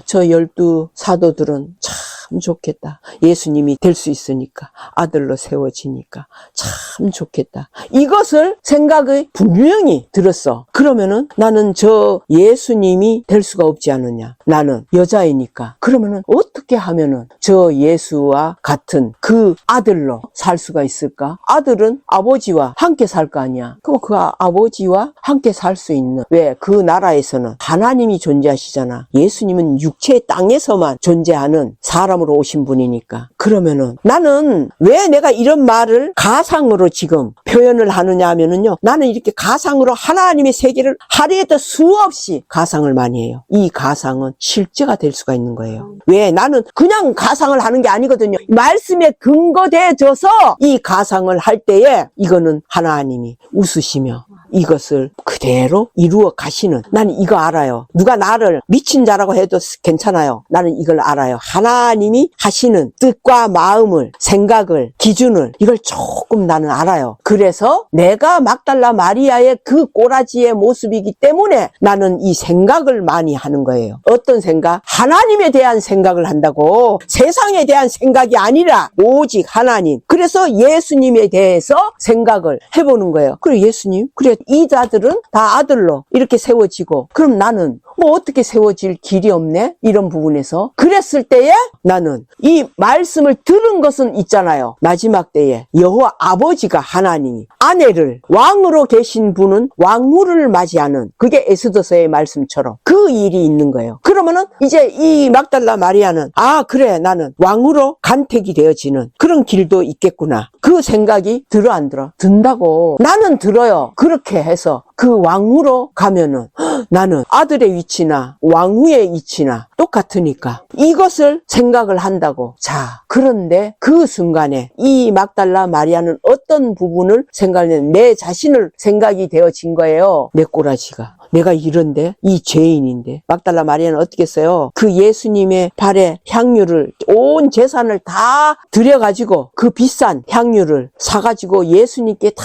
저 12 사도들은 참 좋겠다. 예수님이 될 수 있으니까, 아들로 세워지니까 참 좋겠다. 이것을 생각이 분명히 들었어. 그러면은 나는 저 예수님이 될 수가 없지 않느냐. 나는 여자이니까. 그러면은 어떻게 하면은 저 예수와 같은 그 아들로 살 수가 있을까? 아들은 아버지와 함께 살 거 아니야. 그럼 그 아버지와 함께 살 수 있는, 왜? 그 나라에서는 하나님이 존재하시잖아. 예수님은 육체의 땅에서만 존재하는 사람으로 오신 분이니까. 그러면은 나는 왜 내가 이런 말을 가상으로 지금 표현을 하느냐 하면은요, 나는 이렇게 가상으로 하나님의 세계를 하루에도 수없이 가상을 많이 해요. 이 가상은 실제가 될 수가 있는 거예요. 왜? 나는 그냥 가상을 하는 게 아니거든요. 말씀에 근거돼져서 이 가상을 할 때에 이거는 하나님이 웃으시며 이것을 그대로 이루어 가시는, 나는 이거 알아요. 누가 나를 미친 자라고 해도 괜찮아요. 나는 이걸 알아요. 하나님이 하시는 뜻과 마음을, 생각을, 기준을, 이걸 조금 나는 알아요. 그래서 내가 막달라 마리아의 그 꼬라지의 모습이기 때문에 나는 이 생각을 많이 하는 거예요. 어떤 생각? 하나님에 대한 생각을 한다고. 세상에 대한 생각이 아니라 오직 하나님. 그래서 예수님에 대해서 생각을 해보는 거예요. 그래, 예수님, 그래, 이 자들은 다 아들로 이렇게 세워지고, 그럼 나는 뭐 어떻게 세워질 길이 없네? 이런 부분에서 그랬을 때에 나는 이 말씀을 들은 것은 있잖아요. 마지막 때에 여호와 아버지가, 하나님이 아내를, 왕으로 계신 분은 왕후를 맞이하는, 그게 에스더서의 말씀처럼 그 일이 있는 거예요. 그러면은 이제 이 막달라 마리아는 그래, 나는 왕후로 간택이 되어지는 그런 길도 있겠구나. 그 생각이 들어 안 들어? 든다고. 나는 들어요. 그렇게 해서 그 왕후로 가면은 나는 아들의 위치나 왕후의 위치나 똑같으니까 이것을 생각을 한다고. 자, 그런데 그 순간에 이 막달라 마리아는 어떤 부분을 생각하냐면 내 자신을 생각이 되어진 거예요. 내 꼬라지가 내가 이런데 이 죄인인데 막달라 마리아는 어떻게 했어요? 그 예수님의 발에 향유를 온 재산을 다 들여가지고 그 비싼 향유를 사가지고 예수님께 다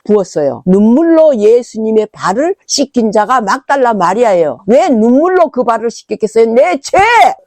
부었어요. 눈물로 예수님의 발을 씻긴 자가 막달라 마리아예요. 왜 눈물로 그 발을 씻겼겠어요? 내 죄!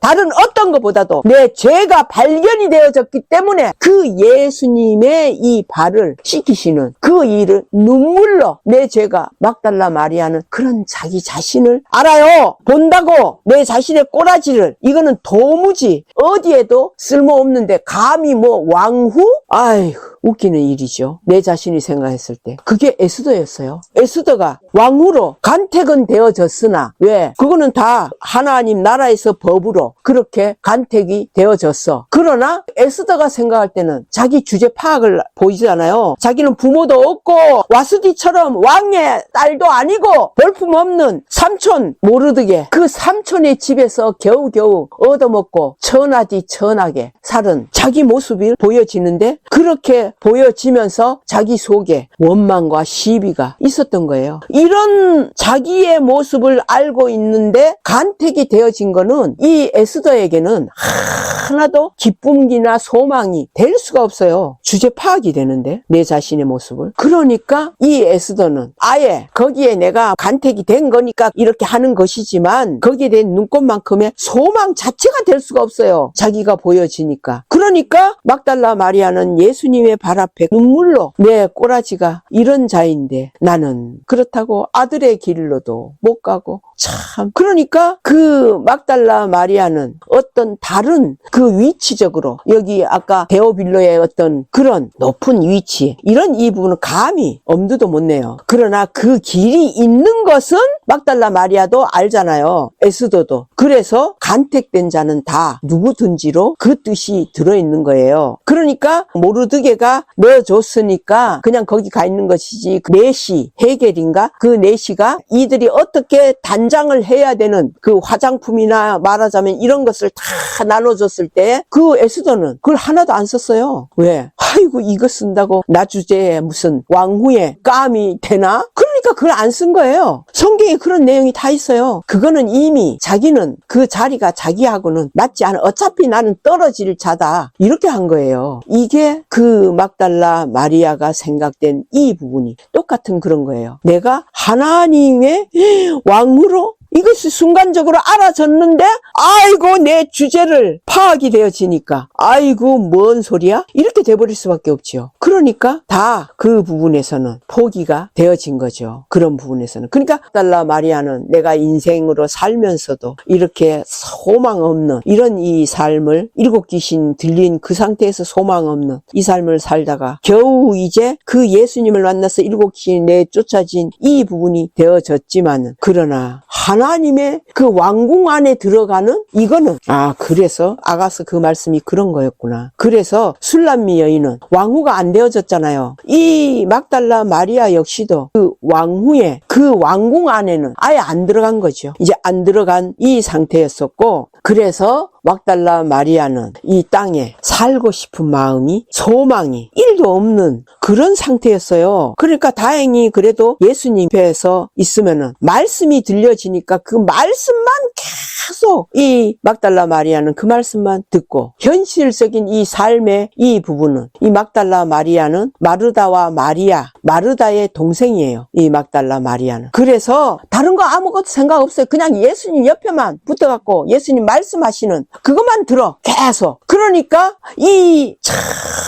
다른 어떤 것보다도 내 죄가 발견이 되어졌기 때문에 그 예수님의 이 발을 씻기시는 그 일을 눈물로 내 죄가 막달라 마리아는 그런 자기 자신을 알아요. 본다고 내 자신의 꼬라지를 이거는 도무지 어디에도 쓸모없는데 감히 뭐 왕후? 아이고 웃기는 일이죠. 내 자신이 생각했을 때 그게 에스더였어요. 에스더가 왕후로 간택은 되어졌으나 왜? 그거는 다 하나님 나라에서 법으로 그렇게 간택이 되어졌어. 그러나 에스더가 생각할 때는 자기 주제 파악을 보이잖아요. 자기는 부모도 없고 와스디처럼 왕의 딸도 아니고 볼품없는 삼촌 모르드게 그 삼촌의 집에서 겨우겨우 얻어먹고 천하디 천하게 살은 자기 모습이 보여지는데 그렇게 보여지면서 자기 속에 원망과 시비가 있었던 거예요. 이런 자기의 모습을 알고 있는데 간택이 되어진 거는 이 에스더에게는 하나도 기쁨이나 소망이 될 수가 없어요. 주제 파악이 되는데 내 자신의 모습을. 그러니까 이 에스더는 아예 거기에 내가 간택이 된 거니까 이렇게 하는 것이지만 거기에 대한 눈꽃만큼의 소망 자체가 될 수가 없어요. 자기가 보여지니까. 그러니까 막달라 마리아는 예수님의 발 앞에 눈물로 내 꼬라지가 이런 자인데 나는 그렇다고 아들의 길로도 못 가고 참. 그러니까 그 막달라 마리아는 어떤 다른 그 위치적으로 여기 아까 데오빌로의 어떤 그런 높은 위치 이런 이 부분은 감히 엄두도 못 내요. 그러나 그 길이 있는 것은 막달라 마리아도 알잖아요. 에스더도. 그래서 간택된 자는 다 누구든지로 그 뜻이 들어있는 거예요. 그러니까 모르드게가 넣어줬으니까 그냥 거기 가 있는 것이지 그 내시 헤겔인가? 그 내시가 이들이 어떻게 단장을 해야 되는 그 화장품이나 말하자면 이런 것을 다 나눠줬을 때 그 에스더는 그걸 하나도 안 썼어요. 왜? 아이고 이거 쓴다고 나 주제에 무슨 왕후의 감이 되나? 그러니까 그걸 안 쓴 거예요. 성경에 그런 내용이 다 있어요. 그거는 이미 자기는 그 자리가 자기하고는 맞지 않아. 어차피 나는 떨어질 자다. 이렇게 한 거예요. 이게 그 막달라 마리아가 생각된 이 부분이 똑같은 그런 거예요. 내가 하나님의 왕후로 이것이 순간적으로 알아졌는데 아이고 내 주제를 파악이 되어지니까 아이고 뭔 소리야? 이렇게 돼버릴 수밖에 없죠. 그러니까 다 그 부분에서는 포기가 되어진 거죠. 그런 부분에서는. 그러니까 달라 마리아는 내가 인생으로 살면서도 이렇게 소망 없는 이런 이 삶을 일곱 귀신 들린 그 상태에서 소망 없는 이 삶을 살다가 겨우 이제 그 예수님을 만나서 일곱 귀신이 내쫓아진 이 부분이 되어졌지만은 그러나 하나님의 그 왕궁 안에 들어가는 이거는 그래서 아가서 그 말씀이 그런 거였구나. 그래서 술람미 여인은 왕후가 안 되어졌잖아요. 이 막달라 마리아 역시도 그 왕후의 그 왕궁 안에는 아예 안 들어간 거죠. 이제 안 들어간 이 상태였었고 그래서 막달라 마리아는 이 땅에 살고 싶은 마음이 소망이 1도 없는 그런 상태였어요. 그러니까 다행히 그래도 예수님 앞에서 있으면은 말씀이 들려지니까 그 말씀만 계속 이 막달라 마리아는 그 말씀만 듣고 현실적인 이 삶의 이 부분은 이 막달라 마리아는 마르다와 마리아 마르다의 동생이에요. 이 막달라 마리아는. 그래서 다른 거 아무것도 생각 없어요. 그냥 예수님 옆에만 붙어갖고 예수님 말씀하시는 그것만 들어 계속. 그러니까 이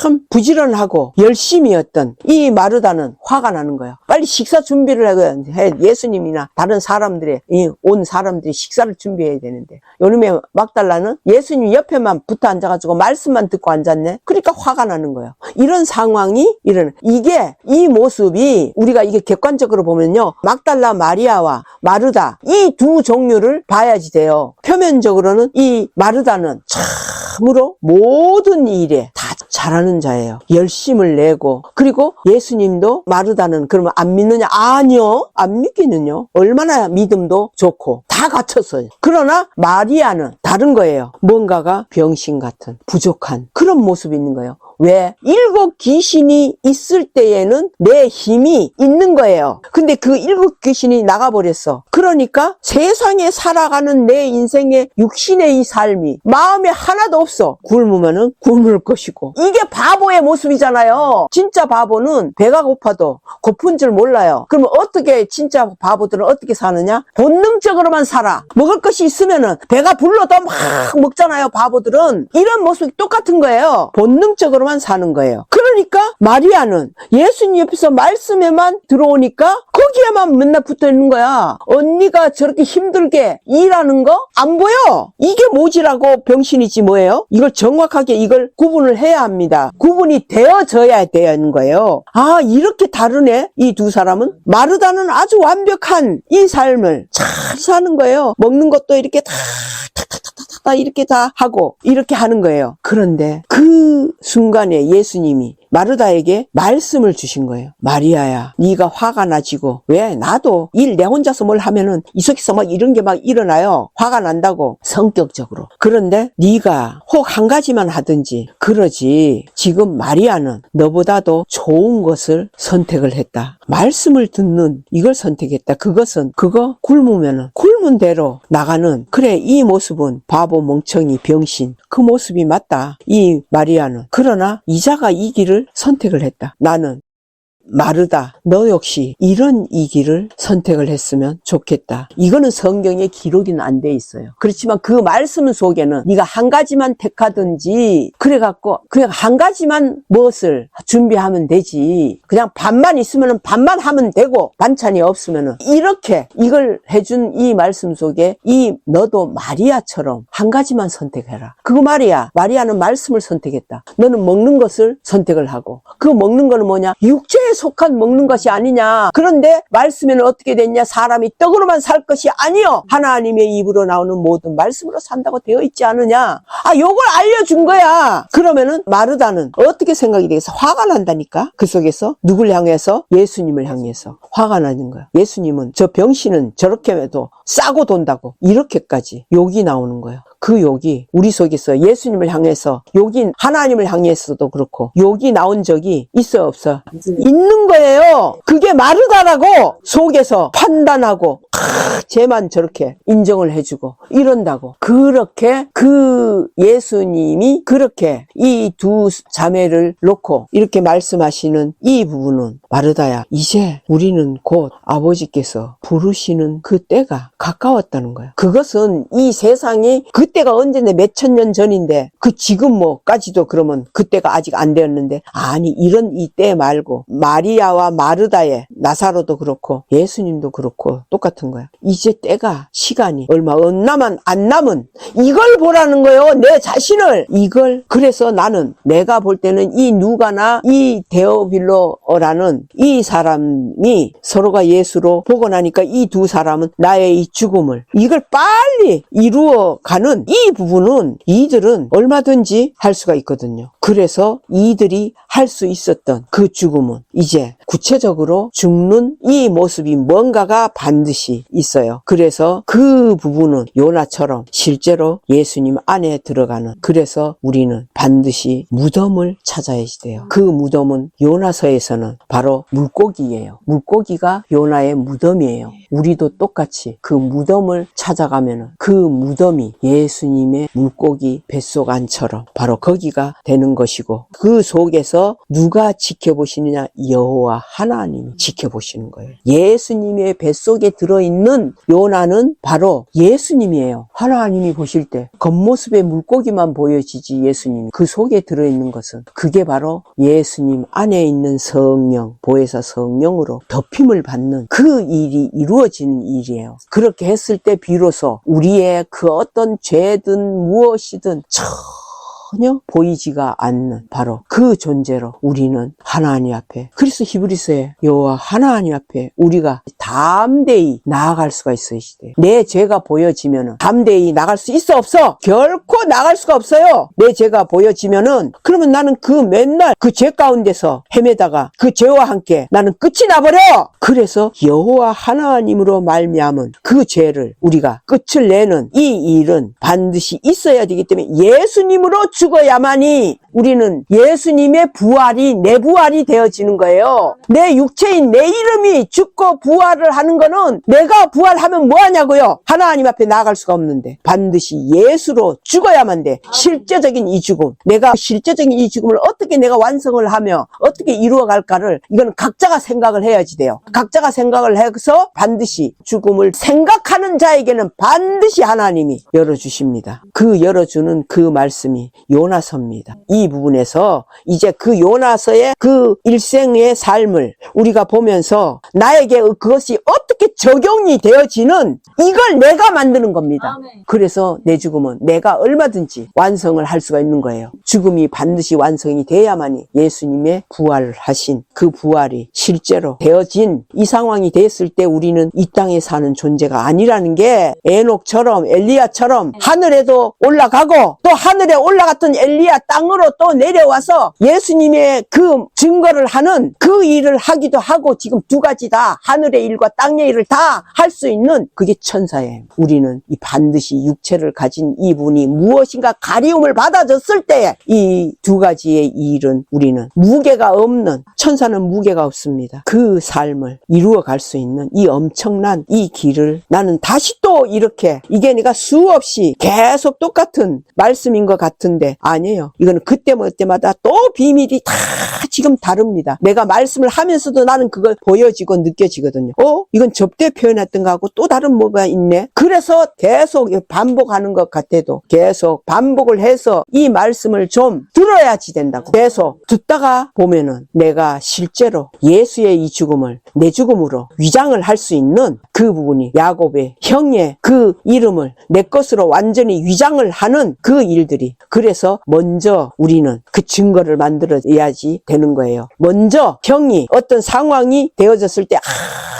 참 부지런하고 열심이었던 이 마르다는 화가 나는 거예요. 빨리 식사 준비를 해. 예수님이나 다른 사람들의 온 사람들이 식사를 준비해야 되는데 요놈의 막달라는 예수님 옆에만 붙어 앉아가지고 말씀만 듣고 앉았네. 그러니까 화가 나는 거예요. 이런 상황이 이게 이 모습이 우리가 이게 객관적으로 보면요 막달라 마리아와 마르다 이 두 종류를 봐야지 돼요. 표면적으로는 이 마르다는 참으로 모든 일에 다 잘하는 자예요. 열심을 내고 그리고 예수님도 마르다는 그러면 안 믿느냐? 아니요. 안 믿기는요. 얼마나 믿음도 좋고 다 갖췄어요. 그러나 마리아는 다른 거예요. 뭔가가 병신 같은 부족한 그런 모습이 있는 거예요. 왜? 7 귀신이 있을 때에는 내 힘이 있는 거예요. 근데 그 7 귀신이 나가버렸어. 그러니까 세상에 살아가는 내 인생의 육신의 이 삶이 마음에 하나도 없어. 굶으면은 굶을 것이고. 이게 바보의 모습이잖아요. 진짜 바보는 배가 고파도 고픈 줄 몰라요. 그러면 어떻게 진짜 바보들은 어떻게 사느냐? 본능적으로만 살아. 먹을 것이 있으면은 배가 불러도 막 먹잖아요. 바보들은. 이런 모습이 똑같은 거예요. 본능적으로만 사는 거예요. 그러니까 마리아는 예수님 옆에서 말씀에만 들어오니까 거기에만 맨날 붙어 있는 거야. 언니가 저렇게 힘들게 일하는 거 안 보여? 이게 모지라고 병신이지 뭐예요? 이걸 정확하게 이걸 구분을 해야 합니다. 구분이 되어져야 되는 거예요. 아, 이렇게 다르네. 이 두 사람은. 마르다는 아주 완벽한 이 삶을 잘 사는 거예요. 먹는 것도 이렇게 다 이렇게 다 하고 이렇게 하는 거예요. 그런데 그 순간에 예수님이 마르다에게 말씀을 주신 거예요. 마리아야, 네가 화가 나지고 왜? 나도 내 혼자서 뭘 하면은 이 속에서 막 이런 게 막 일어나요. 화가 난다고 성격적으로. 그런데 네가 혹 한 가지만 하든지 그러지. 지금 마리아는 너보다도 좋은 것을 선택을 했다. 말씀을 듣는 이걸 선택했다. 그것은 그거 굶으면은 굶은 대로 나가는 그래 이 모습은 바보 멍청이 병신 그 모습이 맞다. 이 마리아는. 그러나 이자가 이 길을 선택을 했다. 나는 마르다, 너 역시 이런 이 길을 선택을 했으면 좋겠다. 이거는 성경에 기록이 안 돼 있어요. 그렇지만 그 말씀 속에는 네가 한 가지만 택하든지 그래갖고 그냥 한 가지만 무엇을 준비하면 되지. 그냥 밥만 있으면 밥만 하면 되고 반찬이 없으면 이렇게 이걸 해준 이 말씀 속에 이 너도 마리아처럼 한 가지만 선택해라. 그거 말이야. 마리아는 말씀을 선택했다. 너는 먹는 것을 선택을 하고 그 먹는 거는 뭐냐? 육체에 속한 먹는 것이 아니냐. 그런데 말씀에는 어떻게 됐냐? 사람이 떡으로만 살 것이 아니요 하나님의 입으로 나오는 모든 말씀으로 산다고 되어 있지 않느냐. 아, 요걸 알려준 거야. 그러면은 마르다는 어떻게 생각이 되겠어? 화가 난다니까. 그 속에서 누굴 향해서? 예수님을 향해서 화가 나는 거야. 예수님은 저 병신은 저렇게 해도 싸고 돈다고 이렇게까지 욕이 나오는 거예요. 그 욕이 우리 속에서 예수님을 향해서 욕이 하나님을 향해서도 그렇고 욕이 나온 적이 있어 없어? 있는 거예요. 그게 마르다라고 속에서 판단하고 쟤만 저렇게 인정을 해주고 이런다고. 그렇게 그 예수님이 그렇게 이 두 자매를 놓고 이렇게 말씀하시는 이 부분은 마르다야 이제 우리는 곧 아버지께서 부르시는 그 때가 가까웠다는 거야. 그것은 이 세상이 그때가 언제인데 몇천 년 전인데 그 지금 뭐까지도 그러면 그때가 아직 안 되었는데 아니 이런 이 때 말고 마리아와 마르다의 나사로도 그렇고 예수님도 그렇고 똑같은 거야. 이제 때가 시간이 얼마 안 남은 이걸 보라는 거예요. 내 자신을 이걸. 그래서 나는 내가 볼 때는 이 누가나 이 데오빌로라는 이 사람이 서로가 예수로 보고 나니까 이 두 사람은 나의 이 죽음을 이걸 빨리 이루어가는 이 부분은 이들은 얼마든지 할 수가 있거든요. 그래서 이들이 할 수 있었던 그 죽음은 이제 구체적으로 죽는 이 모습이 뭔가가 반드시 있어요. 그래서 그 부분은 요나처럼 실제로 예수님 안에 들어가는. 그래서 우리는 반드시 무덤을 찾아야 돼요. 그 무덤은 요나서에서는 바로 물고기예요. 물고기가 요나의 무덤이에요. 우리도 똑같이 그 무덤을 찾아가면 그 무덤이 예수님의 물고기 뱃속 안처럼 바로 거기가 되는 것이고 그 속에서 누가 지켜보시느냐? 여호와 하나님이 지켜보시는 거예요. 예수님의 뱃속에 들어있는 요나는 바로 예수님이에요. 하나님이 보실 때 겉모습의 물고기만 보여지지 예수님 그 속에 들어있는 것은 그게 바로 예수님 안에 있는 성령 보혜사 성령으로 덮임을 받는 그 일이 이루어지는 일이에요. 그렇게 했을 때 비로소 우리의 그 어떤 죄든 무엇이든 전혀 보이지가 않는 바로 그 존재로 우리는 하나님 앞에 그래서 히브리서에 여호와 하나님 앞에 우리가 담대히 나아갈 수가 있어야 돼요. 내 죄가 보여지면은 담대히 나갈 수 있어 없어? 결코 나갈 수가 없어요. 내 죄가 보여지면은 그러면 나는 그 맨날 그 죄 가운데서 헤매다가 그 죄와 함께 나는 끝이 나버려. 그래서 여호와 하나님으로 말미암은 그 죄를 우리가 끝을 내는 이 일은 반드시 있어야 되기 때문에 예수님으로 죽어야만이 우리는 예수님의 부활이 내 부활이 되어지는 거예요. 내 육체인 내 이름이 죽고 부활을 하는 거는 내가 부활하면 뭐 하냐고요? 하나님 앞에 나아갈 수가 없는데 반드시 예수로 죽어야만 돼. 실제적인 이 죽음. 내가 실제적인 이 죽음을 어떻게 내가 완성을 하며 어떻게 이루어 갈까를 이건 각자가 생각을 해야지 돼요. 각자가 생각을 해서 반드시 죽음을 생각하는 자에게는 반드시 하나님이 열어주십니다. 그 열어주는 그 말씀이 요나서입니다. 이 부분에서 이제 그 요나서의 그 일생의 삶을 우리가 보면서 나에게 그것이 어떻게 적용이 되어지는 이걸 내가 만드는 겁니다. 아멘. 그래서 내 죽음은 내가 얼마든지 완성을 할 수가 있는 거예요. 죽음이 반드시 완성이 돼야만이 예수님의 부활하신 그 부활이 실제로 되어진 이 상황이 됐을 때 우리는 이 땅에 사는 존재가 아니라는 게 에녹처럼 엘리야처럼 하늘에도 올라가고 또 하늘에 올라갔던 엘리야 땅으로 또 내려와서 예수님의 그 증거를 하는 그 일을 하기도 하고 지금 두 가지 다 하늘의 일과 땅의 일을 다 할 수 있는 그게 천사예요. 우리는 이 반드시 육체를 가진 이분이 무엇인가 가리움을 받아줬을 때 이 두 가지의 일은 우리는 무게가 없는 천사는 무게가 없습니다. 그 삶을 이루어 갈 수 있는 이 엄청난 이 길을 나는 다시 또 이렇게 이게 내가 수없이 계속 똑같은 말씀인 것 같은데 아니에요. 이거는 그때마다 또 비밀이 다 지금 다릅니다. 내가 말씀을 하면서도 나는 그걸 보여지고 느껴지거든요. 이건 접대 표현했던 거하고 또 다른 뭐가 있네. 그래서 계속 반복하는 것 같아도 계속 반복을 해서 이 말씀을 좀 들어야지 된다고. 계속 듣다가 보면은 내가 실제로 예수의 이 죽음을 내 죽음으로 위장을 할 수 있는 그 부분이 야곱의 형의 그 이름을 내 것으로 완전히 위장을 하는 그 일들이 그래서 먼저 우리는 그 증거를 만들어야지 되는 거예요. 먼저 형이 어떤 상황이 되어졌을 때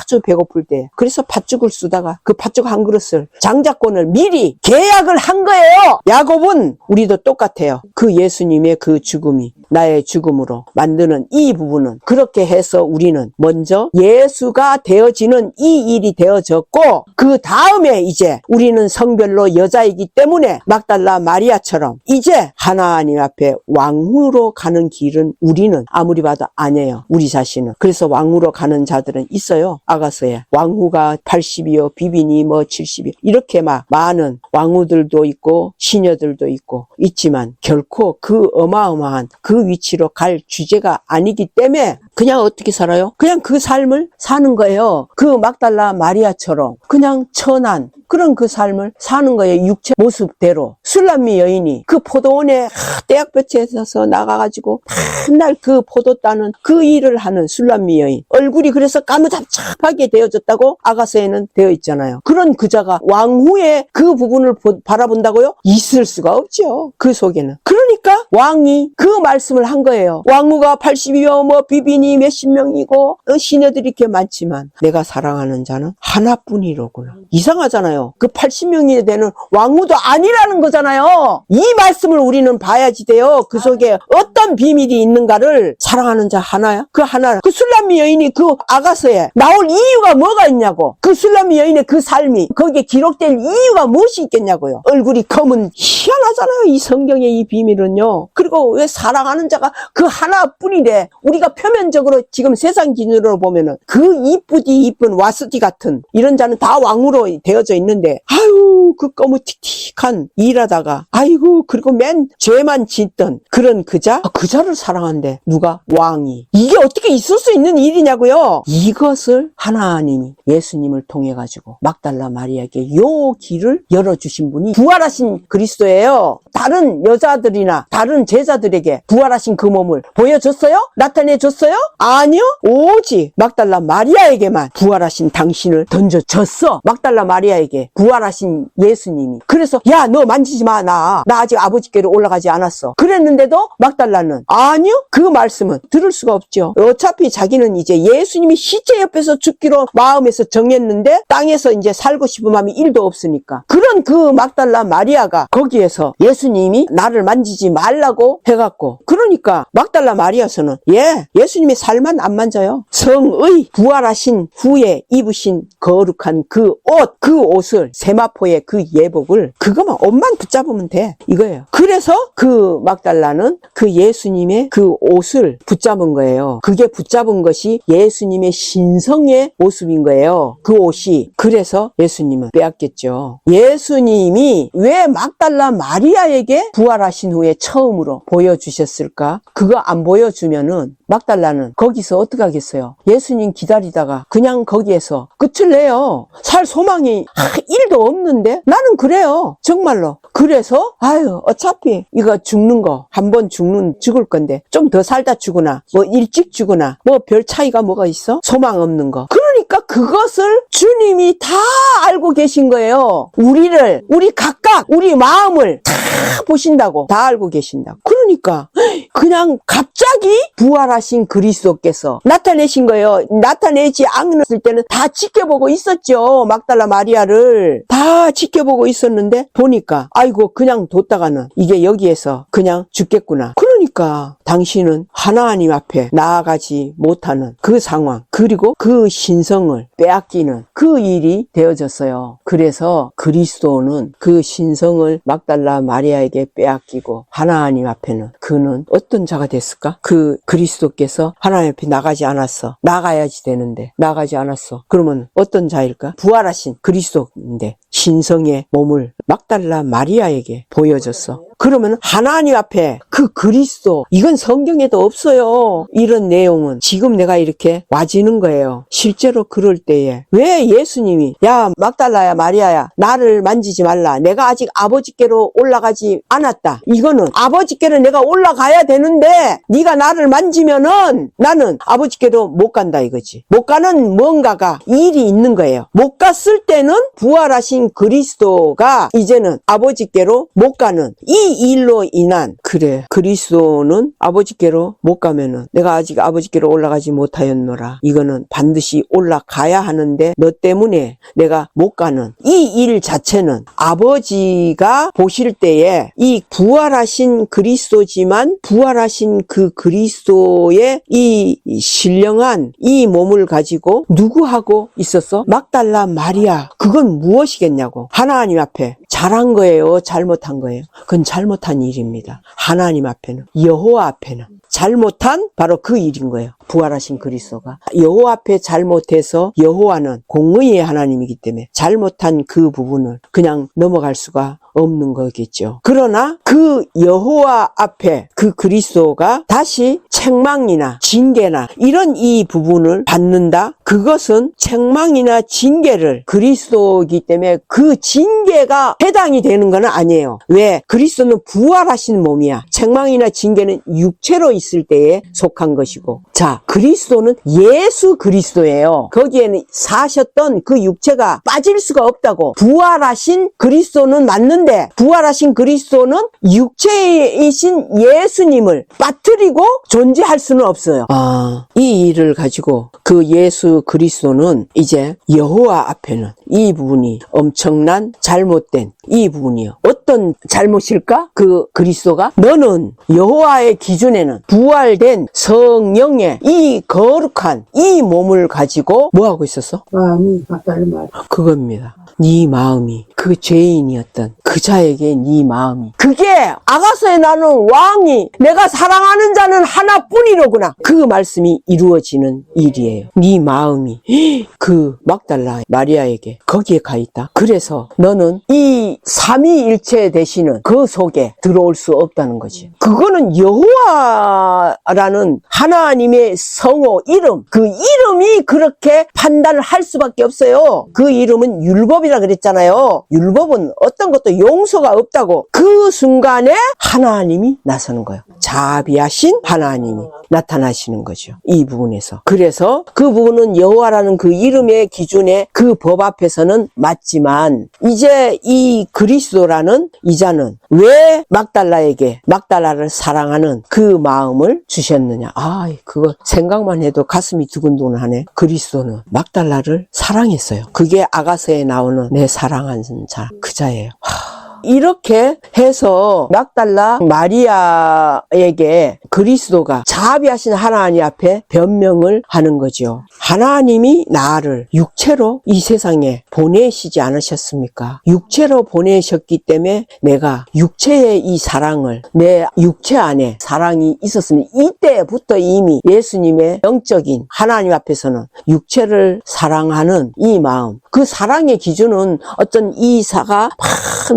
아주 배고플 때 그래서 팥죽을 쓰다가 그 팥죽 한 그릇을 장자권을 미리 계약을 한 거예요. 야곱은 우리도 똑같아요. 그 예수님의 그 죽음이 나의 죽음으로 만드는 이 부분은 그렇게 해서 우리는 먼저 예수가 되어지는 이 일이 되어졌고 그 다음에 이제 우리는 성별로 여자이기 때문에 막달라 마리아처럼 이제 하나님 앞에 왕후로 가는 길은 우리는 아무리 봐도 아니에요. 우리 자신은. 그래서 왕후로 가는 자들은 있어요. 아가서에 왕후가 80이요 비비니 뭐 70이요 이렇게 막 많은 왕후들도 있고 시녀들도 있고 있지만 결코 그 어마어마한 그 위치로 갈 주제가 아니기 때문에 그냥 어떻게 살아요? 그냥 그 삶을 사는 거예요. 그 막달라 마리아처럼 그냥 천한 그런 그 삶을 사는 거예요. 육체 모습대로. 술람미 여인이 그 포도원에 대학볕에서 나가가지고 맨날 그 포도 따는 그 일을 하는 술람미 여인. 얼굴이 그래서 까무잡잡하게 되어졌다고 아가서에는 되어 있잖아요. 그런 그자가 왕후의 그 부분을 바라본다고요? 있을 수가 없죠. 그 속에는. 그러니까 왕이 그 말씀을 한 거예요. 왕후가 80이요 뭐 비비니 몇십 명이고 시녀들이 이렇게 많지만 내가 사랑하는 자는 하나뿐이로구나. 이상하잖아요. 그 80명이 되는 왕후도 아니라는 거잖아요. 이 말씀을 우리는 봐야지 돼요. 그 속에 어떤 비밀이 있는가를 사랑하는 자 하나야? 그 하나. 그 술람미 여인이 그 아가서에 나올 이유가 뭐가 있냐고. 그 술람미 여인의 그 삶이 거기에 기록될 이유가 무엇이 있겠냐고요. 얼굴이 검은 희한하잖아요. 이 성경의 이 비밀은요. 그리고 왜 사랑하는 자가 그 하나뿐이래. 우리가 표면적으로 지금 세상 기준으로 보면은 그 이쁘디 이쁜 와스티 같은 이런 자는 다 왕으로 되어져 있는데 아유 그 거무틱틱한 일하다가 아이고 그리고 맨 죄만 짓던 그런 그자를 사랑한대. 누가? 왕이. 이게 어떻게 있을 수 있는 일이냐고요. 이것을 하나님이 예수님을 통해 가지고 막달라 마리아에게 요 길을 열어주신 분이 부활하신 그리스도예요. 다른 여자들이나 다른 제자들에게 부활하신 그 몸을 보여줬어요? 나타내줬어요? 아니요. 오직 막달라 마리아에게만 부활하신 당신을 던져줬어. 막달라 마리아에게 부활하신 예수님이. 그래서 야 너 만지지 마. 나 아직 아버지께로 올라가지 않았어. 그랬는데도 막달라 막달라는 아니요, 그 말씀은 들을 수가 없죠. 어차피 자기는 이제 예수님이 시체 옆에서 죽기로 마음에서 정했는데 땅에서 이제 살고 싶은 마음이 1도 없으니까 그런 그 막달라 마리아가 거기에서 예수님이 나를 만지지 말라고 해갖고, 그러니까 막달라 마리아서는 예수님의 살만 안 만져요. 성의 부활하신 후에 입으신 거룩한 그 옷을, 세마포의 그 예복을, 그거만 옷만 붙잡으면 돼, 이거예요. 그래서 그 막달라는 그 예수님의 그 옷을 붙잡은 거예요. 그게 붙잡은 것이 예수님의 신성의 모습인 거예요, 그 옷이. 그래서 예수님은 빼앗겼죠. 예수님이 왜 막달라 마리아에게 부활하신 후에 처음으로 보여주셨을까? 그거 안 보여주면은 막달라는 거기서 어떻게 하겠어요? 예수님 기다리다가 그냥 거기에서 끝을 내요. 살 소망이 1도 없는데 나는 그래요, 정말로. 그래서 어차피 이거 죽는 거, 한 번 죽을 건데 좀 더 살다 죽으나 뭐 일찍 죽으나 뭐 별 차이가 뭐가 있어? 소망 없는 거. 그러니까 그것을 주님이 다 알고 계신 거예요. 우리 각각 우리 마음을 다 보신다고, 다 알고 계신다고. 그러니까 그냥 갑자기 부활하신 그리스도께서 나타내신 거예요. 나타내지 않았을 때는 다 지켜보고 있었죠. 막달라 마리아를 다 지켜보고 있었는데 보니까 아이고 그냥 뒀다가는 이게 여기에서 그냥 죽겠구나. 그러니까 당신은 하나님 앞에 나아가지 못하는 그 상황, 그리고 그 신성을 빼앗기는 그 일이 되어졌어요. 그래서 그리스도는 그 신성을 막달라 마리아에게 빼앗기고 하나님 앞에는 그는 어떤 자가 됐을까? 그 그리스도께서 하나님 앞에 나가지 않았어. 나가야지 되는데 나가지 않았어. 그러면 어떤 자일까? 부활하신 그리스도인데 신성의 몸을 막달라 마리아에게 보여줬어. 그러면 하나님 앞에 그 그리스도, 이건 성경에도 없어요. 이런 내용은 지금 내가 이렇게 와지는 거예요. 실제로 그럴 때에 왜 예수님이 야 막달라야 마리아야 나를 만지지 말라, 내가 아직 아버지께로 올라가지 않았다, 이거는 아버지께로 내가 올라가야 되는데 네가 나를 만지면은 나는 아버지께로 못 간다 이거지. 못 가는 뭔가가 일이 있는 거예요. 못 갔을 때는 부활하신 그리스도가 이제는 아버지께로 못 가는 이 일로 인한, 그래 그리스도는 아버지께로 못 가면은 내가 아직 아버지께로 올라가지 못하였노라, 이거는 반드시 올라가야 하는데 너 때문에 내가 못 가는 이 일 자체는 아버지가 보실 때에 이 부활하신 그리스도지만 부활하신 그 그리스도의 이 신령한 이 몸을 가지고 누구하고 있었어? 막달라 마리아. 그건 무엇이겠냐고. 하나님 앞에 잘한 거예요, 잘못한 거예요? 그건 잘못한 일입니다. 하나님 앞에는, 여호와 앞에는 잘못한 바로 그 일인 거예요. 부활하신 그리스도가 여호와 앞에 잘못해서, 여호와는 공의의 하나님이기 때문에 잘못한 그 부분을 그냥 넘어갈 수가 없는 거겠죠. 그러나 그 여호와 앞에 그 그리스도가 다시 책망이나 징계나 이런 이 부분을 받는다? 그것은 책망이나 징계를 그리스도이기 때문에 그 징계가 해당이 되는 건 아니에요. 왜? 그리스도는 부활하신 몸이야. 책망이나 징계는 육체로 있을 때에 속한 것이고, 자, 그리스도는 예수 그리스도예요. 거기에는 사셨던 그 육체가 빠질 수가 없다고. 부활하신 그리스도는 맞는데 부활하신 그리스도는 육체이신 예수님을 빠뜨리고 존재할 수는 없어요. 이 일을 가지고 그 예수 그리스도는 이제 여호와 앞에는 이 부분이 엄청난 잘못된 이 부분이요. 어떤 잘못일까? 그 그리스도가 너는 여호와의 기준에는 부활된 성령의 이 거룩한 이 몸을 가지고 뭐 하고 있었어? 마음이 막달라 마리아. 그겁니다. 네 마음이 그 죄인이었던 그 자에게 네 마음이, 그게 아가서에 나는 왕이 내가 사랑하는 자는 하나뿐이로구나, 그 말씀이 이루어지는 일이에요. 네 마음이 그 막달라 마리아에게 거기에 가 있다. 그래서 너는 이 삼위일체 되시는 그 속에 들어올 수 없다는 거지. 그거는 여호와라는 하나님의 성호 이름, 그 이름이 그렇게 판단을 할 수밖에 없어요. 그 이름은 율법이라 그랬잖아요. 율법은 어떤 것도 용서가 없다고. 그 순간에 하나님이 나서는 거예요. 자비하신 하나님이 나타나시는 거죠. 이 부분에서. 그래서 그 부분은 여호와라는 그 이름의 기준에 그 법 앞에서는 맞지만, 이제 이 그리스도라는 이자는 왜 막달라를 사랑하는 그 마음을 주셨느냐. 그거 생각만 해도 가슴이 두근두근하네. 그리스도는 막달라를 사랑했어요. 그게 아가서에 나오는 내 사랑하는 자, 그 자예요. 이렇게 해서 막달라 마리아에게 그리스도가 자비하신 하나님 앞에 변명을 하는 거죠. 하나님이 나를 육체로 이 세상에 보내시지 않으셨습니까? 육체로 보내셨기 때문에 내가 육체의 이 사랑을, 내 육체 안에 사랑이 있었으니, 이때부터 이미 예수님의 영적인 하나님 앞에서는 육체를 사랑하는 이 마음, 그 사랑의 기준은 어떤 이사가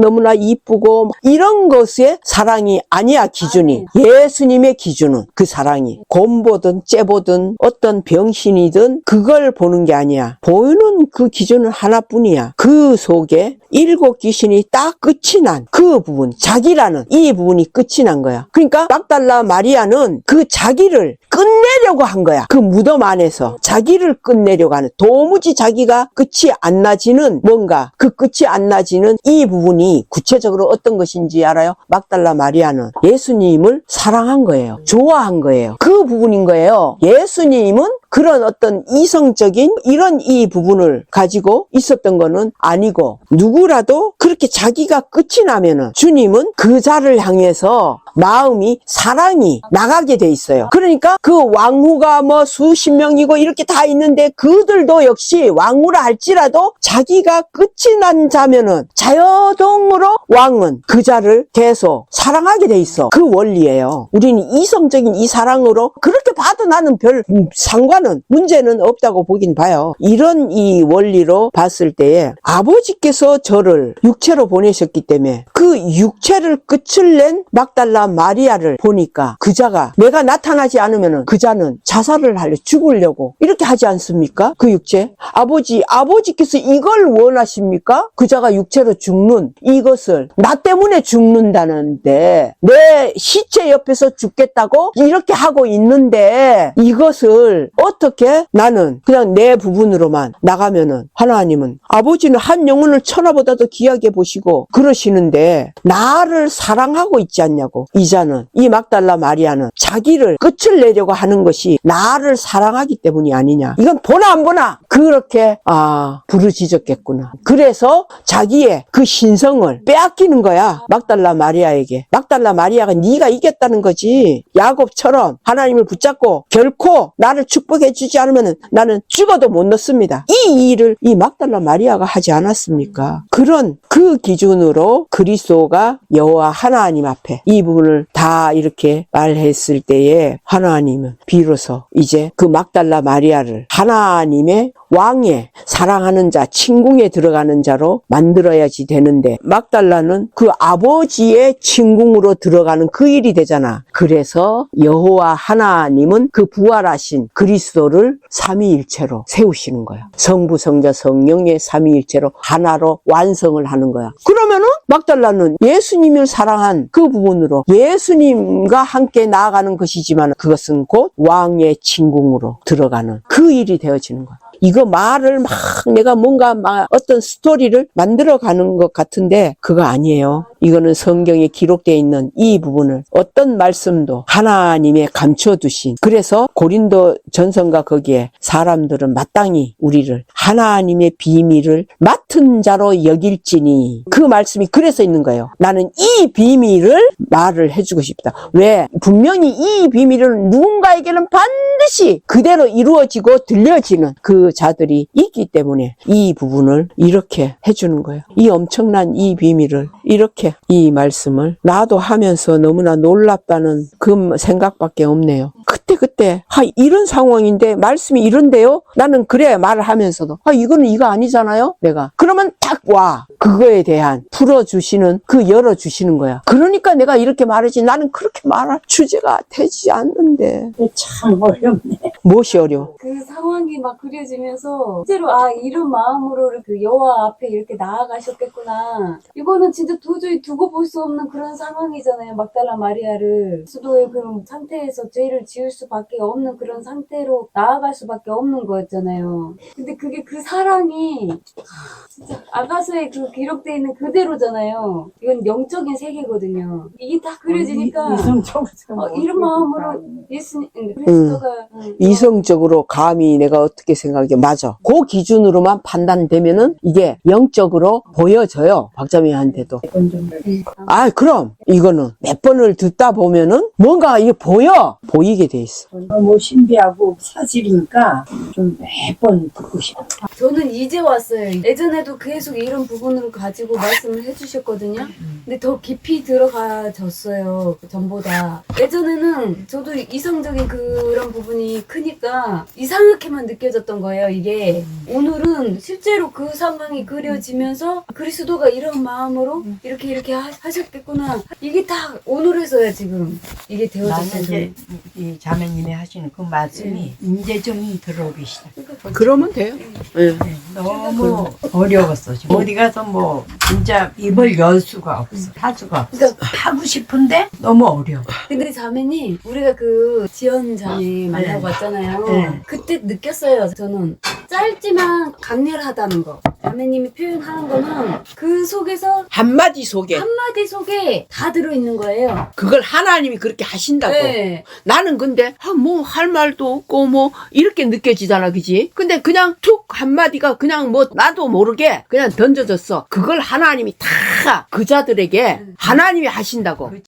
너무나 이쁘고 이런 것의 사랑이 아니야. 기준이, 예수님의 기준은 그 사랑이 곰보든 째보든 어떤 병신이든 그걸 보는 게 아니야. 보이는 그 기준은 하나뿐이야. 그 속에 7 귀신이 딱 끝이 난 그 부분, 자기라는 이 부분이 끝이 난 거야. 그러니까 막달라 마리아는 그 자기를 끝내려고 한 거야. 그 무덤 안에서 자기를 끝내려고 하는, 도무지 자기가 끝이 안 나지는, 뭔가 그 끝이 안 나지는 이 부분이 구체적으로 어떤 것인지 알아요? 막달라 마리아는 예수님을 사랑한 거예요. 좋아한 거예요. 그 부분인 거예요. 예수님은 그런 어떤 이성적인 이런 이 부분을 가지고 있었던 거는 아니고, 누구라도 그렇게 자기가 끝이 나면은 주님은 그 자를 향해서 마음이, 사랑이 나가게 돼 있어요. 그러니까 그 왕후가 뭐 수십 명이고 이렇게 다 있는데, 그들도 역시 왕후라 할지라도 자기가 끝이 난 자면은 자연동으로 왕은 그 자를 계속 사랑하게 돼 있어. 그 원리예요. 우리는 이성적인 이 사랑으로 그렇게 봐도 나는 별 상관은, 문제는 없다고 보긴 봐요. 이런 이 원리로 봤을 때에 아버지께서 저를 육체로 보내셨기 때문에 그 육체를 끝을 낸 막달라 마리아를 보니까 그 자가 내가 나타나지 않으면 그 자는 자살을 하려, 죽으려고 이렇게 하지 않습니까? 그 육체. 아버지께서 이걸 원하십니까? 그 자가 육체로 죽는 이것을, 나 때문에 죽는다는데, 내 시체 옆에서 죽겠다고 이렇게 하고 있는데, 이것을 어떻게 나는 그냥 내 부분으로만 나가면은, 하나님은, 아버지는 한 영혼을 천하보다도 귀하게 보시고 그러시는데 나를 사랑하고 있지 않냐고. 이자는, 이 막달라 마리아는 자기를 끝을 내려고 하는 것이 나를 사랑하기 때문이 아니냐. 이건 보나 안 보나 그렇게 부르짖었겠구나. 그래서 자기의 그 신성을 빼앗기는 거야, 막달라 마리아에게. 막달라 마리아가 네가 이겼다는 거지. 야곱처럼 하나님을 붙잡고 결코 나를 축복해 주지 않으면 나는 죽어도 못 넣습니다. 이 일을 이 막달라 마리아가 하지 않았습니까? 그런 그 기준으로 그리스도가 여호와 하나님 앞에 이 부분을 다 이렇게 말했을 때에, 하나님은 비로소 이제 그 막달라 마리아를 하나님의 왕의 사랑하는 자, 친궁에 들어가는 자로 만들어야지 되는데, 막달라는 그 아버지의 친궁으로 들어가는 그 일이 되잖아. 그래서 여호와 하나님은 그 부활하신 그리스도를 삼위일체로 세우시는 거야. 성부, 성자, 성령의 삼위일체로 하나로 완성을 하는 거야. 그러면은 막달라는 예수님을 사랑한 그 부분으로 예수님과 함께 나아가는 것이지만, 그것은 곧 왕의 친궁으로 들어가는 그 일이 되어지는 거야. 이거 말을 막 내가 뭔가 막 어떤 스토리를 만들어가는 것 같은데 그거 아니에요. 이거는 성경에 기록되어 있는 이 부분을 어떤 말씀도 하나님의 감춰두신, 그래서 고린도 전서가 거기에 사람들은 마땅히 우리를 하나님의 비밀을 맡은 자로 여길지니, 그 말씀이 그래서 있는 거예요. 나는 이 비밀을 말을 해주고 싶다. 왜? 분명히 이 비밀은 누군가에게는 반드시 그대로 이루어지고 들려지는 그 자들이 있기 때문에 이 부분을 이렇게 해주는 거예요. 이 엄청난 이 비밀을 이렇게, 이 말씀을 나도 하면서 너무나 놀랍다는 그 생각밖에 없네요. 그때 그때 이런 상황인데 말씀이 이런데요? 나는 그래 말을 하면서도 이거는 이거 아니잖아요? 내가 그러면 딱 와 그거에 대한 풀어주시는 열어주시는 거야. 그러니까 내가 이렇게 말하지 나는 그렇게 말할 주제가 되지 않는데. 참 어렵네. 무엇이 어려워? 그 상황이 막 그려지면서 실제로 이런 마음으로 그 여호와 앞에 이렇게 나아가셨겠구나. 이거는 진짜 도저히 두고 볼 수 없는 그런 상황이잖아요. 막달라 마리아를 수도의 그런 상태에서 죄를 지을 수밖에 없는 그런 상태로 나아갈 수밖에 없는 거였잖아요. 근데 그게 그 사랑이 진짜 아가서에 그 기록되어 있는 그대로잖아요. 이건 영적인 세계거든요. 이게 다 그려지니까 이런 마음으로 예수님 그리스도가 이성적으로 감히 내가 어떻게 생각해? 맞아. 그 기준으로만 판단되면은 이게 영적으로 보여져요. 박자미한테도. 그럼 이거는 몇 번을 듣다 보면은 뭔가 이게 보이게 돼 있어. 너무 신비하고 사실이니까 좀 몇 번 듣고 싶어. 저는 이제 왔어요. 예전에도 계속 이런 부분을 가지고 말씀을 해주셨거든요. 근데 더 깊이 들어가졌어요. 전보다. 예전에는 저도 이성적인 그런 부분이 크니까 이상하게만 느껴졌던 거예요, 이게. 오늘은 실제로 그 상황이 그려지면서 그리스도가 이런 마음으로 이렇게 하셨겠구나. 이게 다 오늘에서야 지금 이게 나는 되어졌어요. 이제 이 자매님이 하시는 그 말씀이 이제 좀 들어오기 시작. 그러면 돼요. 네. 너무 어려웠어. 지금 어디 가서 뭐 진짜 입을 열 수가 없어. 할 수가 없어. 하고 싶은데 너무 어려워. 근데 자매님, 우리가 그 지연 자매 만나고 왔잖아요. 네. 그때 느꼈어요. 저는 짧지만 강렬하다는 거. 자매님이 표현하는 거는 그 속에서 한마디 속에 한마디 속에 다 들어있는 거예요. 그걸 하나님이 그렇게 하신다고. 네. 나는 근데 뭐 할 말도 없고 뭐 이렇게 느껴지잖아, 그지? 근데 그냥 툭 한마디가 그냥 뭐 나도 모르게 그냥 던져졌어. 그걸 하나님이 다 그 자들에게 하나님이 하신다고.